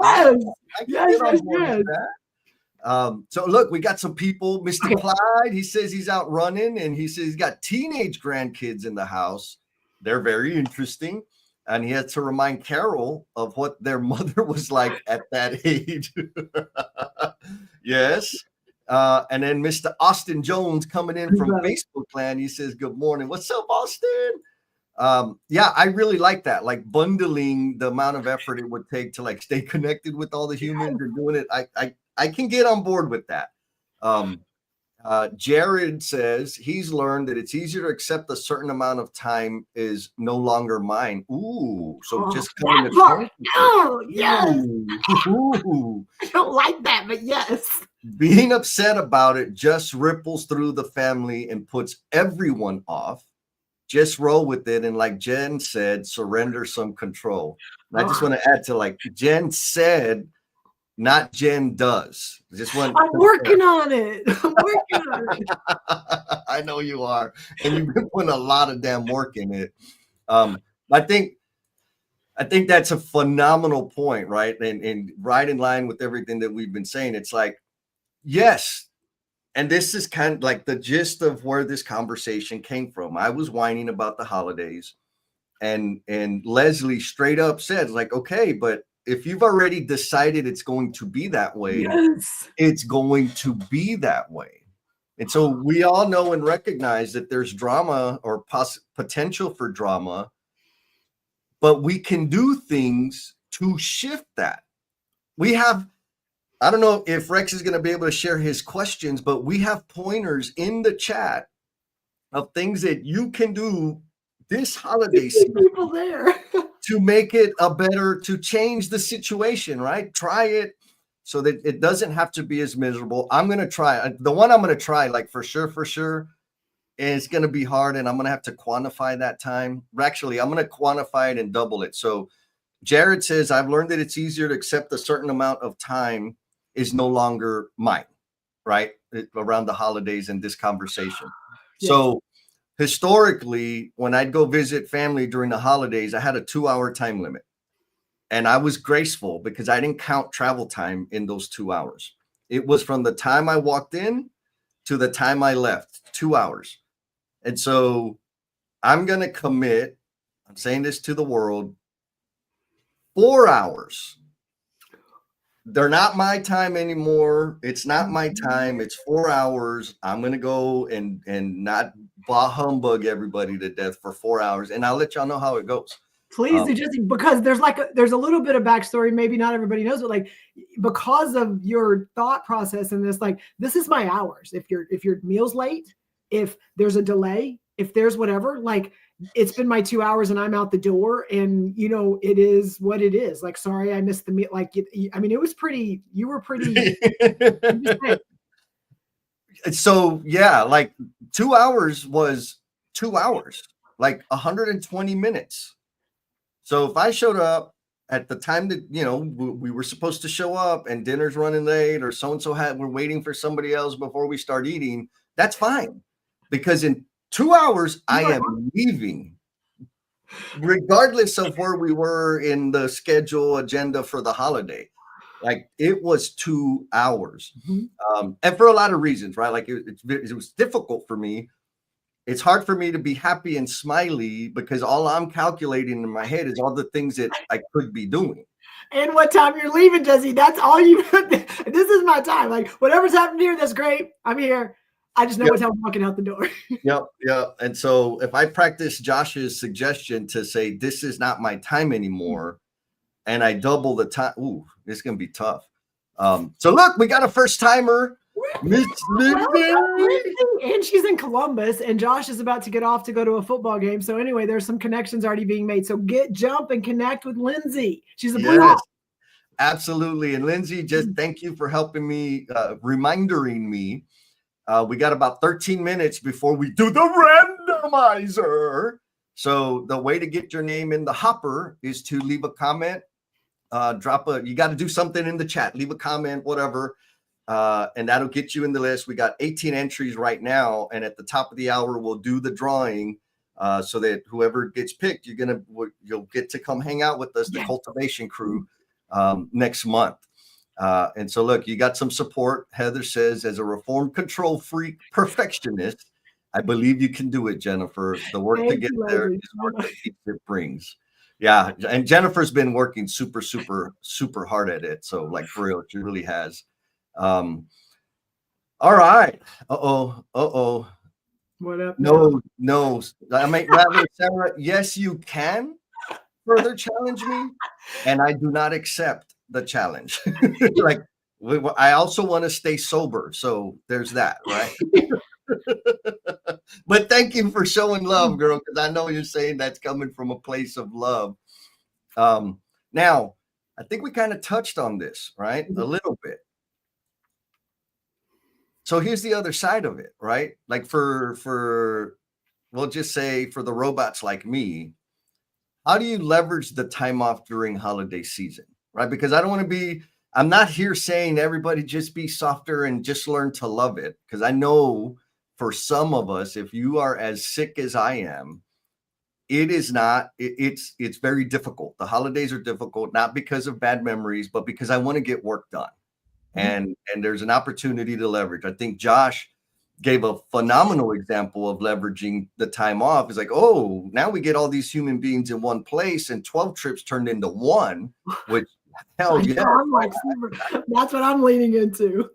Yes. So look, we got some people. Mr. Clyde, he says he's out running, and he says he's got teenage grandkids in the house. They're very interesting. And he had to remind Carol of what their mother was like at that age. Yes. And then Mr. Austin Jones coming in from Facebook Land. He says, "Good morning. What's up, Austin?" Yeah, I really like that. Like, bundling the amount of effort it would take to like stay connected with all the humans and doing it. I can get on board with that. Jared says he's learned that it's easier to accept a certain amount of time is no longer mine. Ooh, so just coming to terms. Oh, yes. Ooh. I don't like that, but yes. Being upset about it just ripples through the family and puts everyone off. Just roll with it. And like Jen said, surrender some control. And I just want to add to, like Jen said, not Jen does. I'm working on it. I know you are. And you've been putting a lot of damn work in it. I think that's a phenomenal point, right? And right in line with everything that we've been saying. It's like, yes. And this is kind of like the gist of where this conversation came from. I was whining about the holidays, and Leslie straight up said, like, okay, but if you've already decided it's going to be that way, it's going to be that way. And so we all know and recognize that there's drama or potential for drama, but we can do things to shift that. I don't know if Rex is going to be able to share his questions, but we have pointers in the chat of things that you can do this holiday season. People there. To make it to change the situation, right? Try it so that it doesn't have to be as miserable. I'm going to try. The one I'm going to try, like for sure, it's going to be hard, and I'm going to have to quantify that time. Actually, I'm going to quantify it and double it. So Jared says, I've learned that it's easier to accept a certain amount of time is no longer mine, right? Around the holidays and this conversation. Yes. So historically, when I'd go visit family during the holidays, I had a 2-hour time limit. And I was graceful because I didn't count travel time in those 2 hours. It was from the time I walked in to the time I left, 2 hours. And so I'm going to commit, I'm saying this to the world, 4 hours. They're not my time anymore. It's not my time. It's 4 hours. I'm going to go and not bah humbug everybody to death for 4 hours. And I'll let y'all know how it goes. Please do, Jesse, because there's a little bit of backstory. Maybe not everybody knows, but like, because of your thought process in this, like, this is my hours. If your meal's late, if there's a delay, if there's whatever, like, it's been my 2 hours and I'm out the door, and it is what it is. Like, sorry, I missed the meal. Like, I mean, it was pretty, you were pretty. So yeah, like 2 hours was 2 hours, like 120 minutes. So if I showed up at the time that, we were supposed to show up and dinner's running late, or so-and-so we're waiting for somebody else before we start eating, that's fine. Because in 2 hours, I am leaving, regardless of where we were in the schedule agenda for the holiday. Like, it was 2 hours. Mm-hmm. And for a lot of reasons, right? Like, it was difficult for me. It's hard for me to be happy and smiley because all I'm calculating in my head is all the things that I could be doing. And what time you're leaving, Jesse. That's all you. This is my time. Like, whatever's happening here, that's great. I'm here. I just know what time I'm walking out the door. Yep. And so if I practice Josh's suggestion to say, this is not my time anymore, and I double the time, it's going to be tough. So look, we got a first timer. Miss Lindsay. And she's in Columbus, and Josh is about to get off to go to a football game. So anyway, there's some connections already being made. So jump and connect with Lindsay. She's a Blue Hawk. Absolutely. And Lindsay, just thank you for helping me, reminding me. We got about 13 minutes before we do the randomizer. So the way to get your name in the hopper is to leave a comment, you got to do something in the chat, leave a comment, whatever. And that'll get you in the list. We got 18 entries right now. And at the top of the hour, we'll do the drawing so that whoever gets picked, you'll get to come hang out with us, the Cultivation Crew, next month. And so look, you got some support. Heather says, as a reformed control freak perfectionist, I believe you can do it, Jennifer. The work to get there is work that it brings. Yeah. And Jennifer's been working super, super, super hard at it. So like, for real, she really has. All right. What up? No. I might rather, Sarah, yes, you can further challenge me, and I do not accept the challenge. Like, I also want to stay sober, so there's that, right? But thank you for showing love, girl, because I know you're saying that's coming from a place of love. Now, I think we kind of touched on this, right? A little bit. So here's the other side of it, right? Like for we'll just say for the robots like me, how do you leverage the time off during holiday season, right? Because I'm not here saying everybody just be softer and just learn to love it. Because I know for some of us, if you are as sick as I am, it's very difficult. The holidays are difficult, not because of bad memories, but because I want to get work done. And there's an opportunity to leverage. I think Josh gave a phenomenal example of leveraging the time off. It's like, oh, now we get all these human beings in one place, and 12 trips turned into one, which hell yeah. That's what I'm leaning into.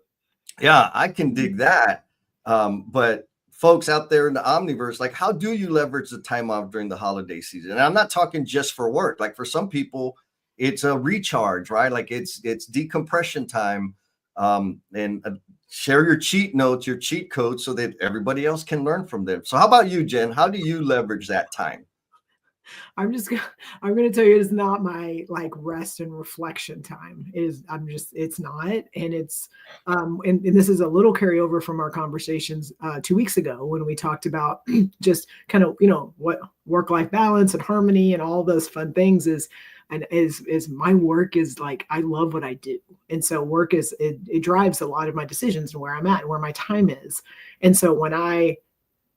Yeah, I can dig that. But folks out there in the Omniverse, like, how do you leverage the time off during the holiday season? And I'm not talking just for work. Like, for some people, it's a recharge, right? Like, it's decompression time. And share your cheat notes, your cheat codes, so that everybody else can learn from them. So how about you, Jen? How do you leverage that time? I'm just gonna I'm gonna tell you it's not my like rest and reflection time. It's not. And it's and this is a little carryover from our conversations 2 weeks ago when we talked about just kind of, what work-life balance and harmony and all those fun things is my work is like I love what I do. And so work it drives a lot of my decisions and where I'm at and where my time is. And so when I'm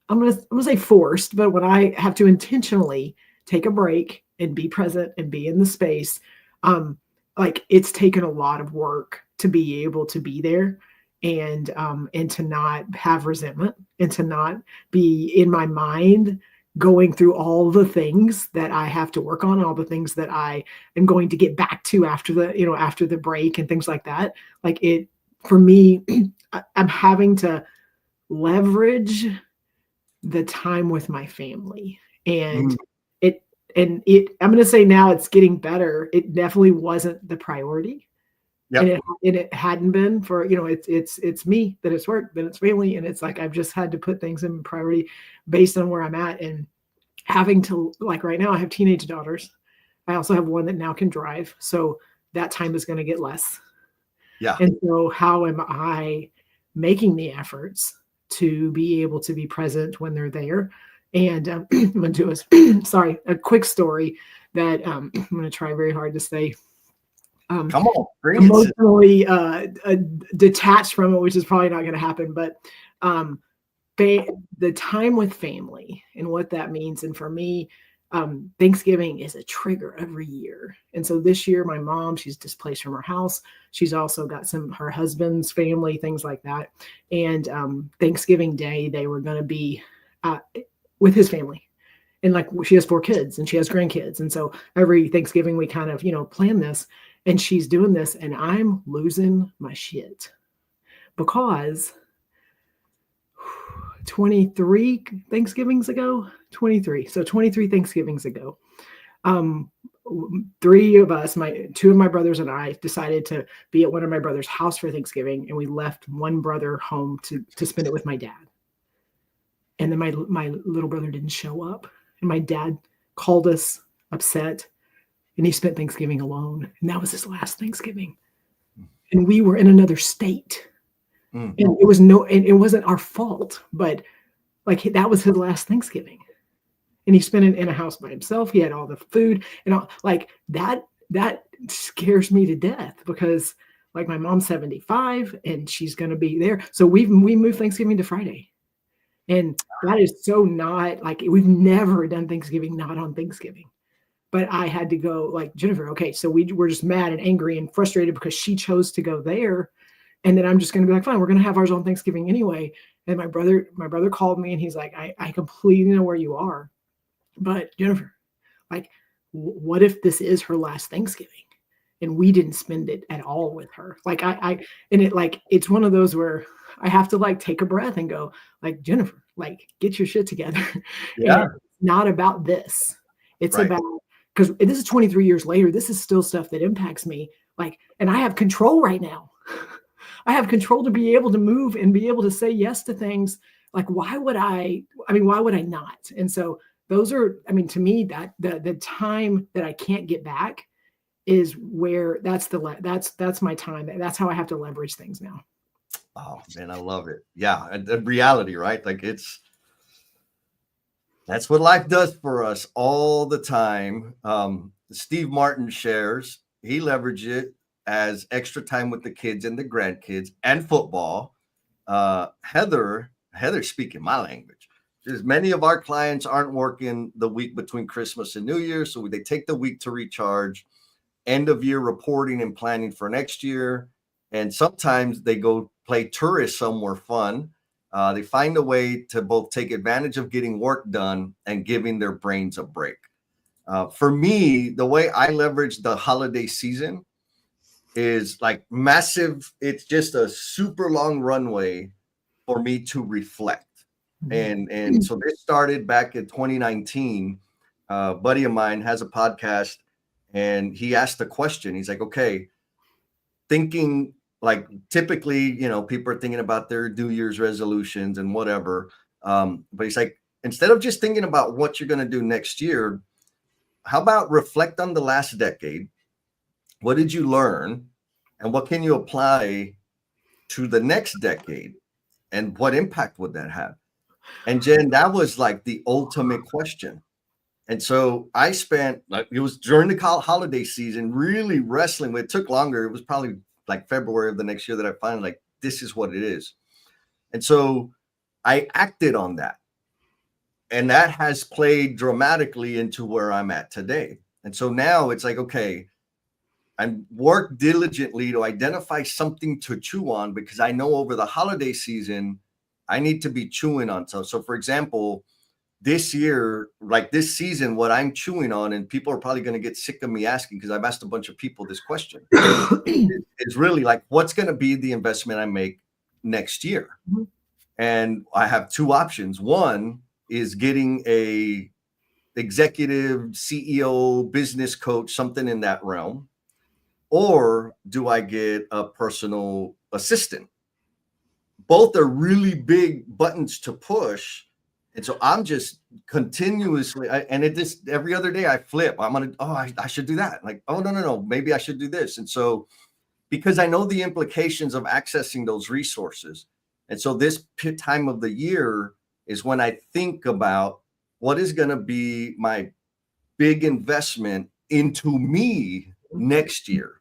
gonna say forced, but when I have to intentionally take a break and be present and be in the space, like it's taken a lot of work to be able to be there and to not have resentment and to not be in my mind going through all the things that I have to work on, all the things that I am going to get back to after the break and things like that. Like it for me, I'm having to leverage the time with my family. And I'm going to say now it's getting better. It definitely wasn't the priority. Yep. And it hadn't been for, it's me, then it's work, then it's family. And it's like, I've just had to put things in priority based on where I'm at, and having to, like, right now I have teenage daughters. I also have one that now can drive. So that time is going to get less. Yeah. And so how am I making the efforts to be able to be present when they're there? And I'm going to do a quick story that I'm going to try very hard to stay Come on, emotionally detached from it, which is probably not going to happen. But the time with family and what that means. And for me, Thanksgiving is a trigger every year. And so this year, my mom, she's displaced from her house. She's also got her husband's family, things like that. And Thanksgiving Day, they were going to be with his family. And like, she has 4 kids and she has grandkids. And so every Thanksgiving, we kind of, plan this, and she's doing this, and I'm losing my shit because 23 Thanksgivings ago, 23 Thanksgivings ago, 3 of us, 2 of my brothers and I, decided to be at one of my brother's house for Thanksgiving, and we left one brother home to spend it with my dad. And then my little brother didn't show up, and my dad called us upset, and he spent Thanksgiving alone, and that was his last Thanksgiving. And we were in another state. And it wasn't our fault, but like that was his last Thanksgiving. And he spent it in a house by himself. He had all the food and all, like that scares me to death, because like my mom's 75 and she's going to be there. So we moved Thanksgiving to Friday. And that is so not like, we've never done Thanksgiving not on Thanksgiving. But I had to go, like, Jennifer, okay, so we're just mad and angry and frustrated because she chose to go there. And then I'm just going to be like, fine, we're going to have ours on Thanksgiving anyway. And my brother called me, and he's like, I completely know where you are. But Jennifer, like, what if this is her last Thanksgiving and we didn't spend it at all with her? Like it's one of those where I have to like take a breath and go, like, Jennifer, like, get your shit together. Yeah. It's not about this. It's right. about, because this is 23 years later, this is still stuff that impacts me. Like, and I have control right now. I have control to be able to move and be able to say yes to things. Like, why would I not? And so those are, to me, that the time that I can't get back is where that's my time. That's how I have to leverage things now. Oh man, I love it. Yeah. And the reality, right? Like that's what life does for us all the time. Steve Martin shares, he leverages it as extra time with the kids and the grandkids and football. Heather speaking my language. Because many of our clients aren't working the week between Christmas and New Year, so they take the week to recharge, end of year reporting and planning for next year. And sometimes they go play tourist somewhere fun. They find a way to both take advantage of getting work done and giving their brains a break. For me, the way I leverage the holiday season is like massive. It's just a super long runway for me to reflect. And so this started back in 2019. A buddy of mine has a podcast, and he asked the question. He's like, okay, thinking like typically, people are thinking about their New Year's resolutions and whatever. But he's like, instead of just thinking about what you're going to do next year, how about reflect on the last decade? What did you learn? And what can you apply to the next decade? And what impact would that have? And Jen, that was like the ultimate question. And so I spent, like, it was during the holiday season, really wrestling with it. Took longer. It was probably like February of the next year that I finally, like, this is what it is. And so I acted on that. And that has played dramatically into where I'm at today. And so now it's like, okay, I work diligently to identify something to chew on, because I know over the holiday season, I need to be chewing on stuff. So for example, this year, like this season, what I'm chewing on, and people are probably going to get sick of me asking, because I've asked a bunch of people this question, is really like, what's going to be the investment I make next year? Mm-hmm. And I have two options. One is getting a executive, CEO, business coach, something in that realm. Or do I get a personal assistant? Both are really big buttons to push. And so I'm just continuously, and it just every other day I flip. I should do that. Like, oh, no, maybe I should do this. And so, because I know the implications of accessing those resources. And so this time of the year is when I think about what is going to be my big investment into me next year,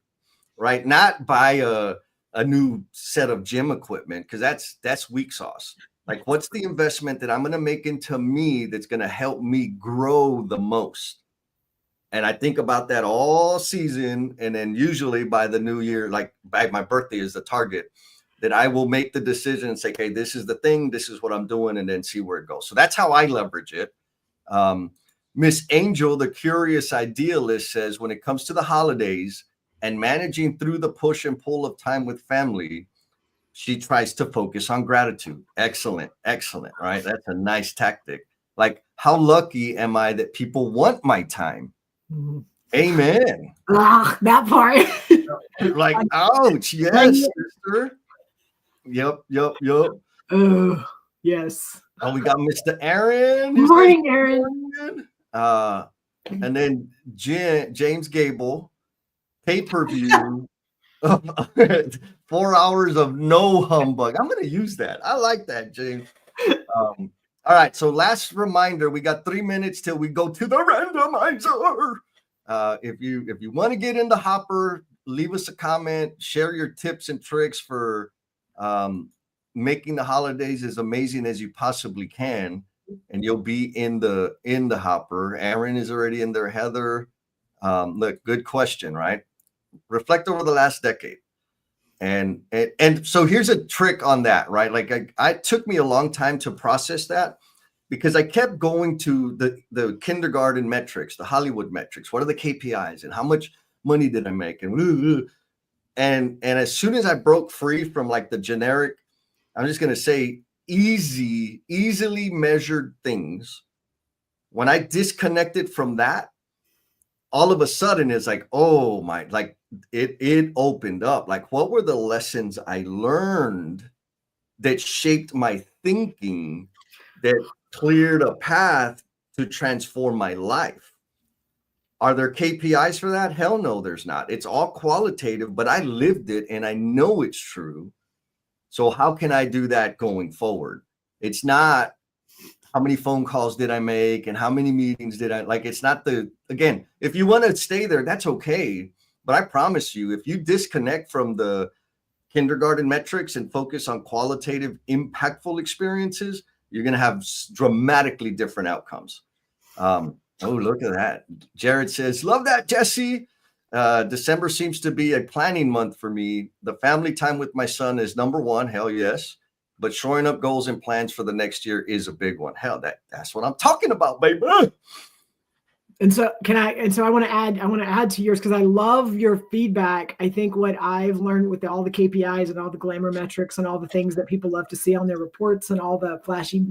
right? Not buy a new set of gym equipment, because that's weak sauce. Like, what's the investment that I'm going to make into me that's going to help me grow the most? And I think about that all season. And then usually by the new year, like by my birthday is the target, that I will make the decision and say, okay, this is the thing, this is what I'm doing, and then see where it goes. So that's how I leverage it. Miss Angel, the curious idealist, says, when it comes to the holidays and managing through the push and pull of time with family, she tries to focus on gratitude. Excellent, right? That's a nice tactic. Like, how lucky am I that people want my time? Mm-hmm. Amen. That part. Like, ouch, yes, sister. Yep. Oh, yes. Oh, we got Mr. Aaron. Good morning, Aaron. And then James Gable, pay-per-view. 4 hours of no humbug. I'm going to use that. I like that, James. All right. So last reminder, we got 3 minutes till we go to the randomizer. If you want to get in the hopper, leave us a comment, share your tips and tricks for making the holidays as amazing as you possibly can, and you'll be in the hopper. Aaron is already in there. Heather, look, good question, right? Reflect over the last decade. And so here's a trick on that, right? Like I took me a long time to process that, because I kept going to the kindergarten metrics, the Hollywood metrics. What are the KPIs and how much money did I make? And as soon as I broke free from like the generic, I'm just going to say easily measured things, when I disconnected from that, all of a sudden it's like, oh my, like it opened up. Like, what were the lessons I learned that shaped my thinking, that cleared a path to transform my life? Are there KPIs for that? Hell no, there's not. It's all qualitative, but I lived it and I know it's true. So how can I do that going forward? It's not how many phone calls did I make and how many meetings did I, like, it's not again, if you want to stay there, that's okay. But I promise you, if you disconnect from the kindergarten metrics and focus on qualitative, impactful experiences, you're going to have dramatically different outcomes. Oh, look at that. Jared says, love that, Jesse. December seems to be a planning month for me. The family time with my son is number one. Hell yes. But shoring up goals and plans for the next year is a big one. Hell, that's what I'm talking about, baby. And so I want to add to yours, because I love your feedback. I think what I've learned with all the KPIs and all the glamour metrics and all the things that people love to see on their reports and all the flashy,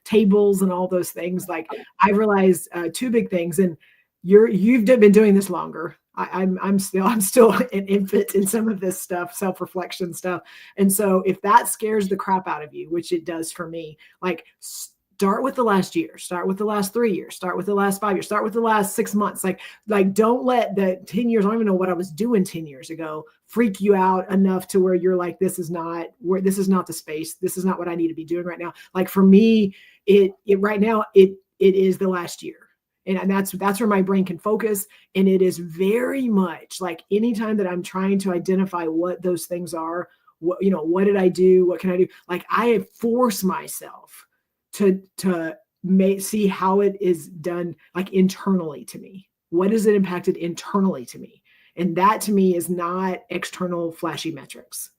tables and all those things, like I realized two big things. And you've been doing this longer. I'm still an infant in some of this stuff, self-reflection stuff. And so if that scares the crap out of you, which it does for me, like start with the last year, start with the last 3 years, start with the last 5 years, start with the last 6 months. Like don't let the 10 years, I don't even know what I was doing 10 years ago, freak you out enough to where you're like, this is not the space. This is not what I need to be doing right now. Like for me, it right now, it is the last year. And that's where my brain can focus. And it is very much like anytime that I'm trying to identify what those things are, what did I do? What can I do? Like I force myself to see how it is done, like internally to me. What is it impacted internally to me? And that to me is not external flashy metrics.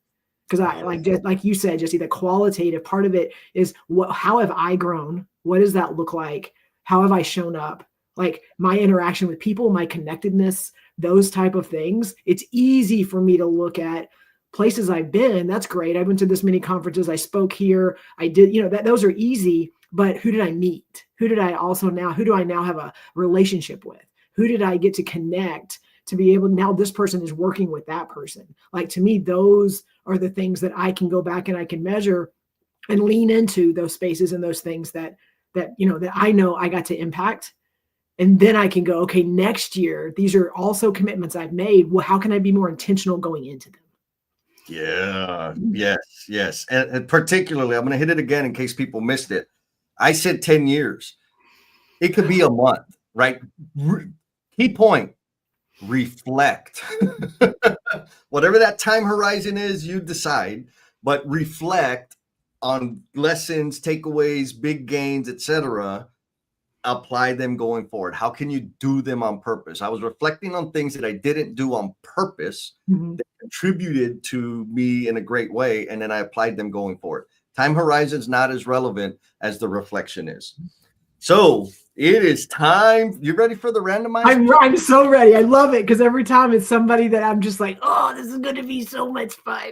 Because just like you said, Jesse, the qualitative part of it is how have I grown? What does that look like? How have I shown up? Like my interaction with people, my connectedness, those type of things. It's easy for me to look at places I've been. That's great. I went to this many conferences. I spoke here. I did, those are easy, but who did I meet? Who do I now have a relationship with? Who did I get to connect to be able, now this person is working with that person. Like to me, those are the things that I can go back and I can measure and lean into those spaces and those things that I know I got to impact. And then I can go, okay, next year, these are also commitments I've made. Well, how can I be more intentional going into them? Yeah, yes. And particularly, I'm going to hit it again in case people missed it. I said 10 years. It could be a month, right? Key point, reflect. Whatever that time horizon is, you decide, but reflect on lessons, takeaways, big gains, etc. Apply them going forward. How can you do them on purpose? I was reflecting on things that I didn't do on purpose that contributed to me in a great way, and then I applied them going forward. Time horizon is not as relevant as the reflection is. So it is time. You ready for the randomizer? I'm so ready. I love it because every time it's somebody that I'm just like, oh, this is going to be so much fun.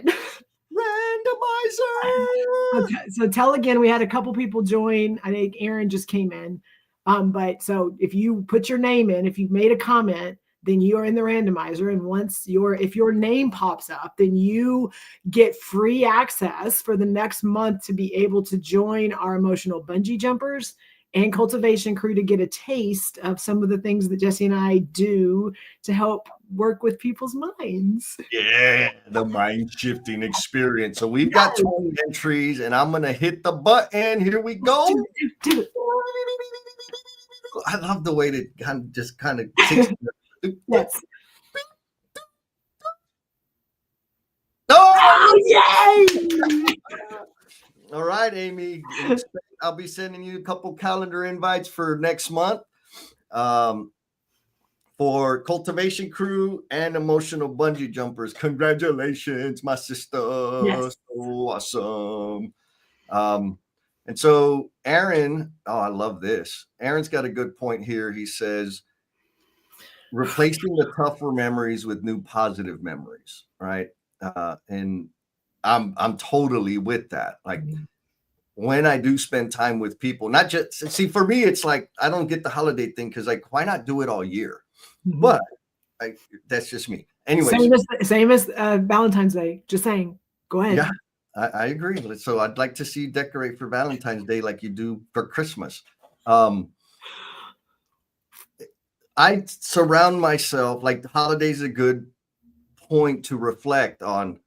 Randomizer. So tell again, we had a couple people join. I think Aaron just came in. But so if you put your name in, if you've made a comment, then you are in the randomizer. And if your name pops up, then you get free access for the next month to be able to join our emotional bungee jumpers and cultivation crew to get a taste of some of the things that Jesse and I do to help work with people's minds. Yeah, the mind shifting experience. So we've got 20 entries, and I'm going to hit the button. Here we go. Do it. I love the way that kind of Yes. Oh, yay! All right, Amy. I'll be sending you a couple calendar invites for next month for cultivation crew and emotional bungee jumpers. Congratulations, my sister. Yes. So awesome. And so Aaron, I love this. Aaron's got a good point here. He says, replacing the tougher memories with new positive memories, right? And I'm totally with that. Like when I do spend time with people, not just see, for me, it's like I don't get the holiday thing because like why not do it all year? But that's just me. Anyway, same as Valentine's Day. Just saying. Go ahead. Yeah, I agree. So I'd like to see you decorate for Valentine's Day like you do for Christmas. I surround myself, like the holidays is a good point to reflect on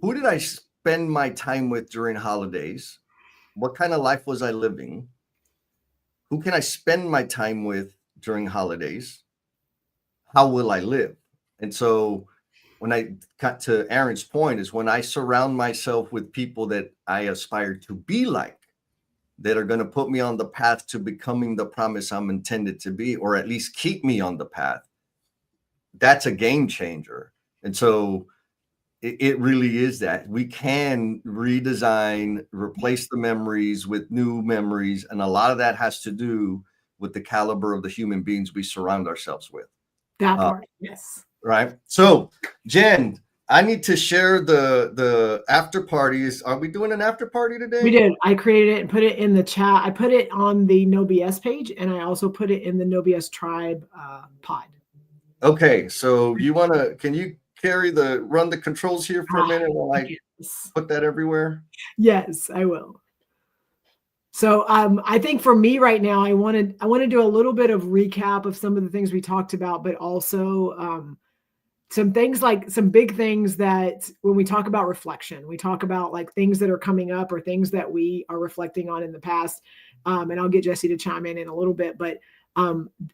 who did I spend my time with during holidays? What kind of life was I living? Who can I spend my time with during holidays? How will I live? And so when I got to Aaron's point is when I surround myself with people that I aspire to be like, that are going to put me on the path to becoming the promise I'm intended to be, or at least keep me on the path, that's a game changer. And so it really is that we can redesign, replace the memories with new memories. And a lot of that has to do with the caliber of the human beings we surround ourselves with. That part, yes. Right. So, Jen, I need to share the after parties. Are we doing an after party today? We did. I created it and put it in the chat. I put it on the No BS page, and I also put it in the No BS Tribe pod. Okay. So can you run the controls here for a minute while I put that everywhere? Yes, I will. So I think for me right now, I want to do a little bit of recap of some of the things we talked about, but also some things, like some big things that when we talk about reflection, we talk about like things that are coming up or things that we are reflecting on in the past. And I'll get Jesse to chime in a little bit, but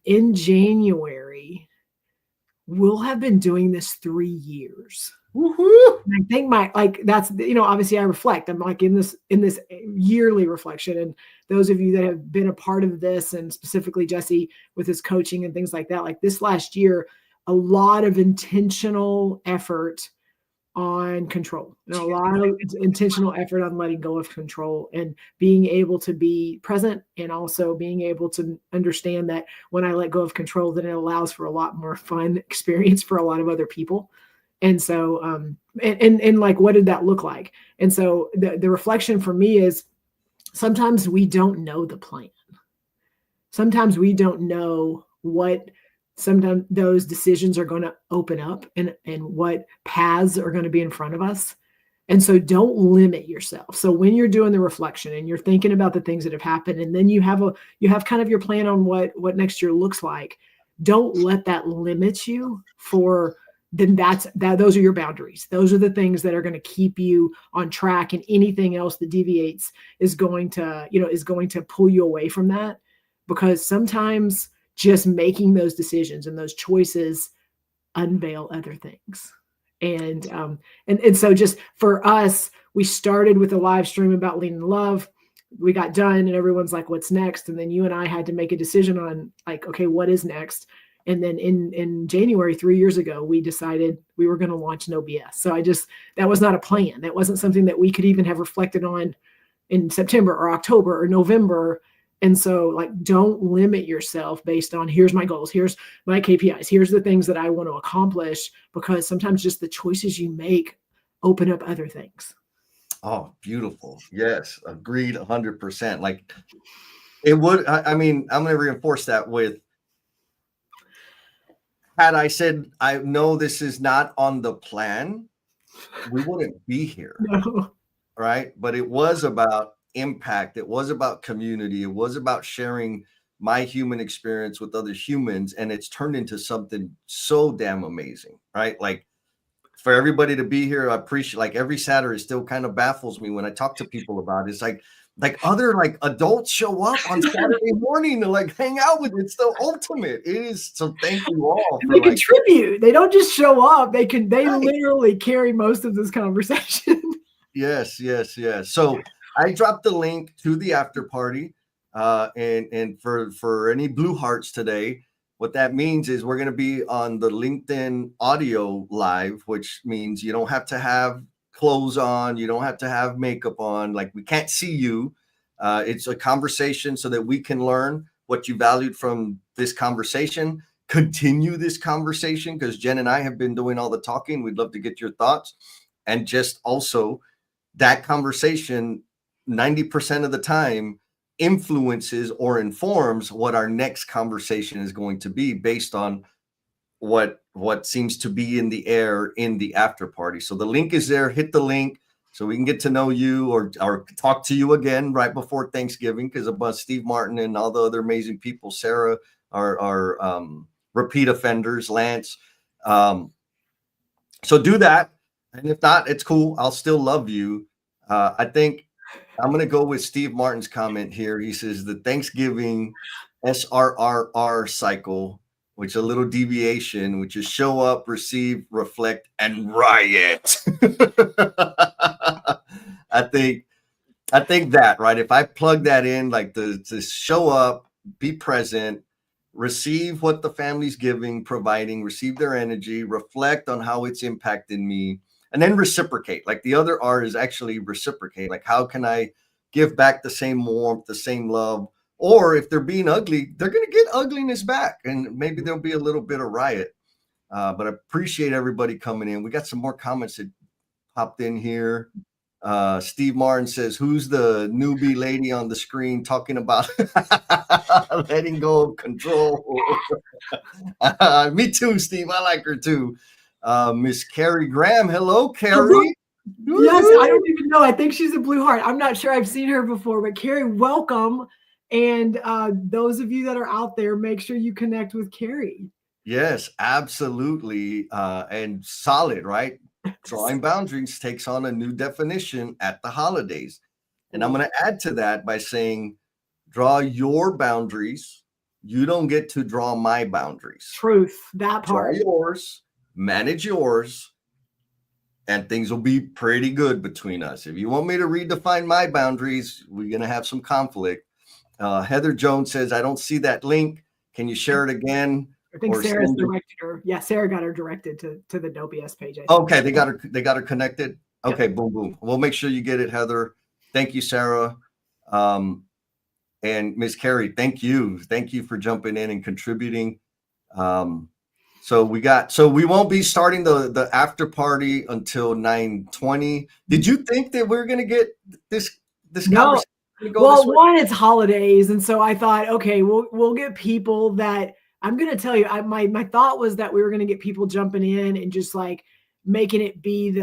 in January, we'll have been doing this 3 years. Woohoo! And I think that's, obviously I reflect, I'm like in this yearly reflection. And those of you that have been a part of this, and specifically Jesse with his coaching and things like that, like this last year, a lot of intentional effort on control, and a lot of intentional effort on letting go of control and being able to be present, and also being able to understand that when I let go of control, then it allows for a lot more fun experience for a lot of other people. And so, and like, what did that look like? And so the reflection for me is sometimes we don't know the plan. Sometimes we don't know what sometimes those decisions are going to open up, and what paths are going to be in front of us. And so don't limit yourself. So when you're doing the reflection and you're thinking about the things that have happened, and then you have kind of your plan on what next year looks like, don't let that limit you. Then those are your boundaries. Those are the things that are going to keep you on track, and anything else that deviates is going to pull you away from that, because sometimes just making those decisions and those choices unveil other things. And so just for us, we started with a live stream about Lean in Love. We got done and everyone's like, what's next? And then you and I had to make a decision on like, okay, what is next? And then in January, 3 years ago, we decided we were going to launch No BS. So that was not a plan. That wasn't something that we could even have reflected on in September or October or November. And so, like, don't limit yourself based on, here's my goals, here's my KPIs, here's the things that I want to accomplish, because sometimes just the choices you make open up other things. Oh, beautiful. Yes, agreed 100%. Like, it would, I mean, I'm going to reinforce that with, had I said, I know this is not on the plan, we wouldn't be here. No. Right? But it was about impact. It was about community. It was about sharing my human experience with other humans. And it's turned into something so damn amazing, right? Like, for everybody to be here, I appreciate, like, every Saturday still kind of baffles me when I talk to people about it. It's like other like adults show up on Saturday morning to like hang out with. It's the ultimate. It is. So thank you all. They contribute. They don't just show up. They Right. Literally carry most of this conversation. Yes. So I dropped the link to the after party. And for any blue hearts today, what that means is we're going to be on the LinkedIn audio live, which means you don't have to have clothes on. You don't have to have makeup on. Like, we can't see you. It's a conversation so that we can learn what you valued from this conversation, continue this conversation, because Jen and I have been doing all the talking. We'd love to get your thoughts. And just also that conversation 90% of the time influences or informs what our next conversation is going to be, based on what seems to be in the air in the after party. So the link is there. Hit the link so we can get to know you, or talk to you again right before Thanksgiving, because about Steve Martin and all the other amazing people, Sarah, are repeat offenders, Lance. So do that. And if not, it's cool. I'll still love you. I think I'm going to go with Steve Martin's comment here. He says the Thanksgiving SRRR cycle, which a little deviation, which is show up, receive, reflect, and riot. I think that, right? If I plug that in, like to show up, be present, receive what the family's giving, providing, receive their energy, reflect on how it's impacted me, and then reciprocate. Like, the other R is actually reciprocate. Like, how can I give back the same warmth, the same love? Or if they're being ugly, they're going to get ugliness back, and maybe there'll be a little bit of riot. But I appreciate everybody coming in. We got some more comments that popped in here. Steve Martin says, who's the newbie lady on the screen talking about letting go of control? Me too, Steve. I like her too. Miss Carrie Graham. Hello, Carrie. Yes, I don't even know. I think she's a Blue Heart. I'm not sure. I've seen her before, but Carrie, welcome. And those of you that are out there, make sure you connect with Carrie. Yes, absolutely. And solid, right? Drawing boundaries takes on a new definition at the holidays. And I'm going to add to that by saying, draw your boundaries. You don't get to draw my boundaries. Truth, that Draw part. yours, manage yours, and things will be pretty good between us. If you want me to redefine my boundaries, we're going to have some conflict. Heather Jones says, I don't see that link. Can you share it again? I think Sarah's directed her. Yeah, Sarah got her directed to the Dope ES page. Okay, they got her connected. Okay, yep. Boom. We'll make sure you get it, Heather. Thank you, Sarah. And Miss Carrie, thank you for jumping in and contributing. So we won't be starting the after party until 9:20. Did you think that we're gonna get this conversation? Well, one, it's holidays, and so I thought, okay, we'll get people that I'm gonna tell you. My thought was that we were gonna get people jumping in and just like making it be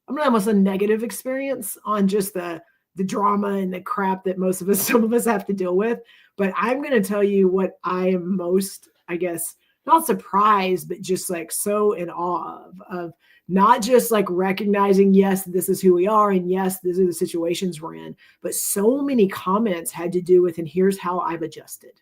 almost a negative experience on just the drama and the crap that some of us have to deal with. But I'm gonna tell you what I am most, I guess, not surprised, but just like so in awe of not just like recognizing, yes, this is who we are, and yes, these are the situations we're in, but so many comments had to do with, and here's how I've adjusted.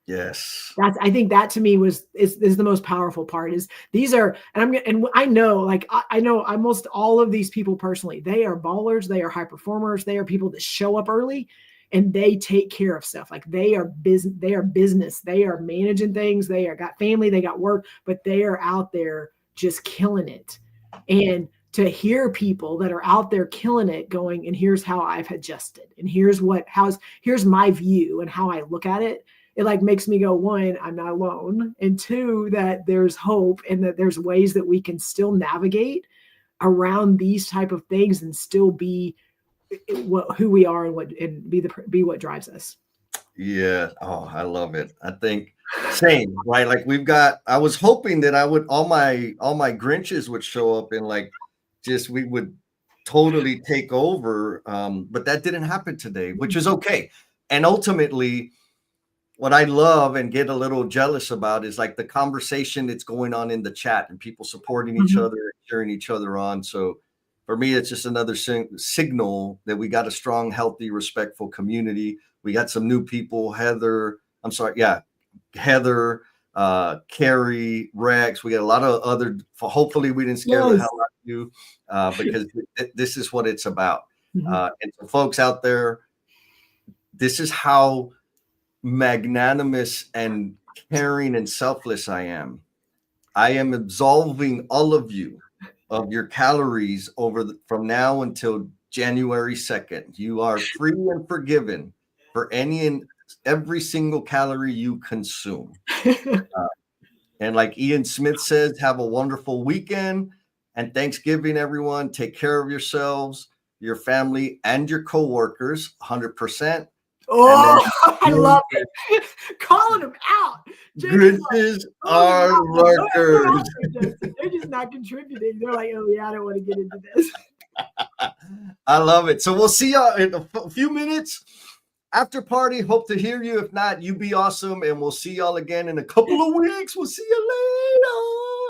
Yes. I think that to me is the most powerful part. Is these are, and I know, like I know almost all of these people personally. They are ballers, they are high performers, they are people that show up early and they take care of stuff. Like they are business, they are managing things, they are got family, they got work, but they are out there just killing it. And to hear people that are out there killing it going, and here's how I've adjusted, and here's my view and how I look at it. It like makes me go, one, I'm not alone. And two, that there's hope and that there's ways that we can still navigate around these type of things and still be who we are and be what drives us. Yeah. Oh, I love it. I think same, right? Like I was hoping that all my Grinches would show up and like, we would totally take over. But that didn't happen today, which is okay. And ultimately, what I love and get a little jealous about is like the conversation that's going on in the chat and people supporting each other, cheering each other on. So for me, it's just another signal that we got a strong, healthy, respectful community. We got some new people, Heather, Carrie, Rex. We got a lot of other, hopefully we didn't scare the hell out of you because this is what it's about. And so folks out there, this is how magnanimous and caring and selfless I am. I am absolving all of you of your calories from now until January 2nd. You are free and forgiven for any and every single calorie you consume. And like Ian Smith says, have a wonderful weekend and Thanksgiving, everyone. Take care of yourselves, your family, and your coworkers 100%. Oh, I love it. Calling them out. Grinches are lurkers. They're just not contributing. They're like, oh yeah, I don't want to get into this. I love it. So we'll see y'all in a few minutes. After party. Hope to hear you. If not, you be awesome. And we'll see y'all again in a couple of weeks. We'll see you later.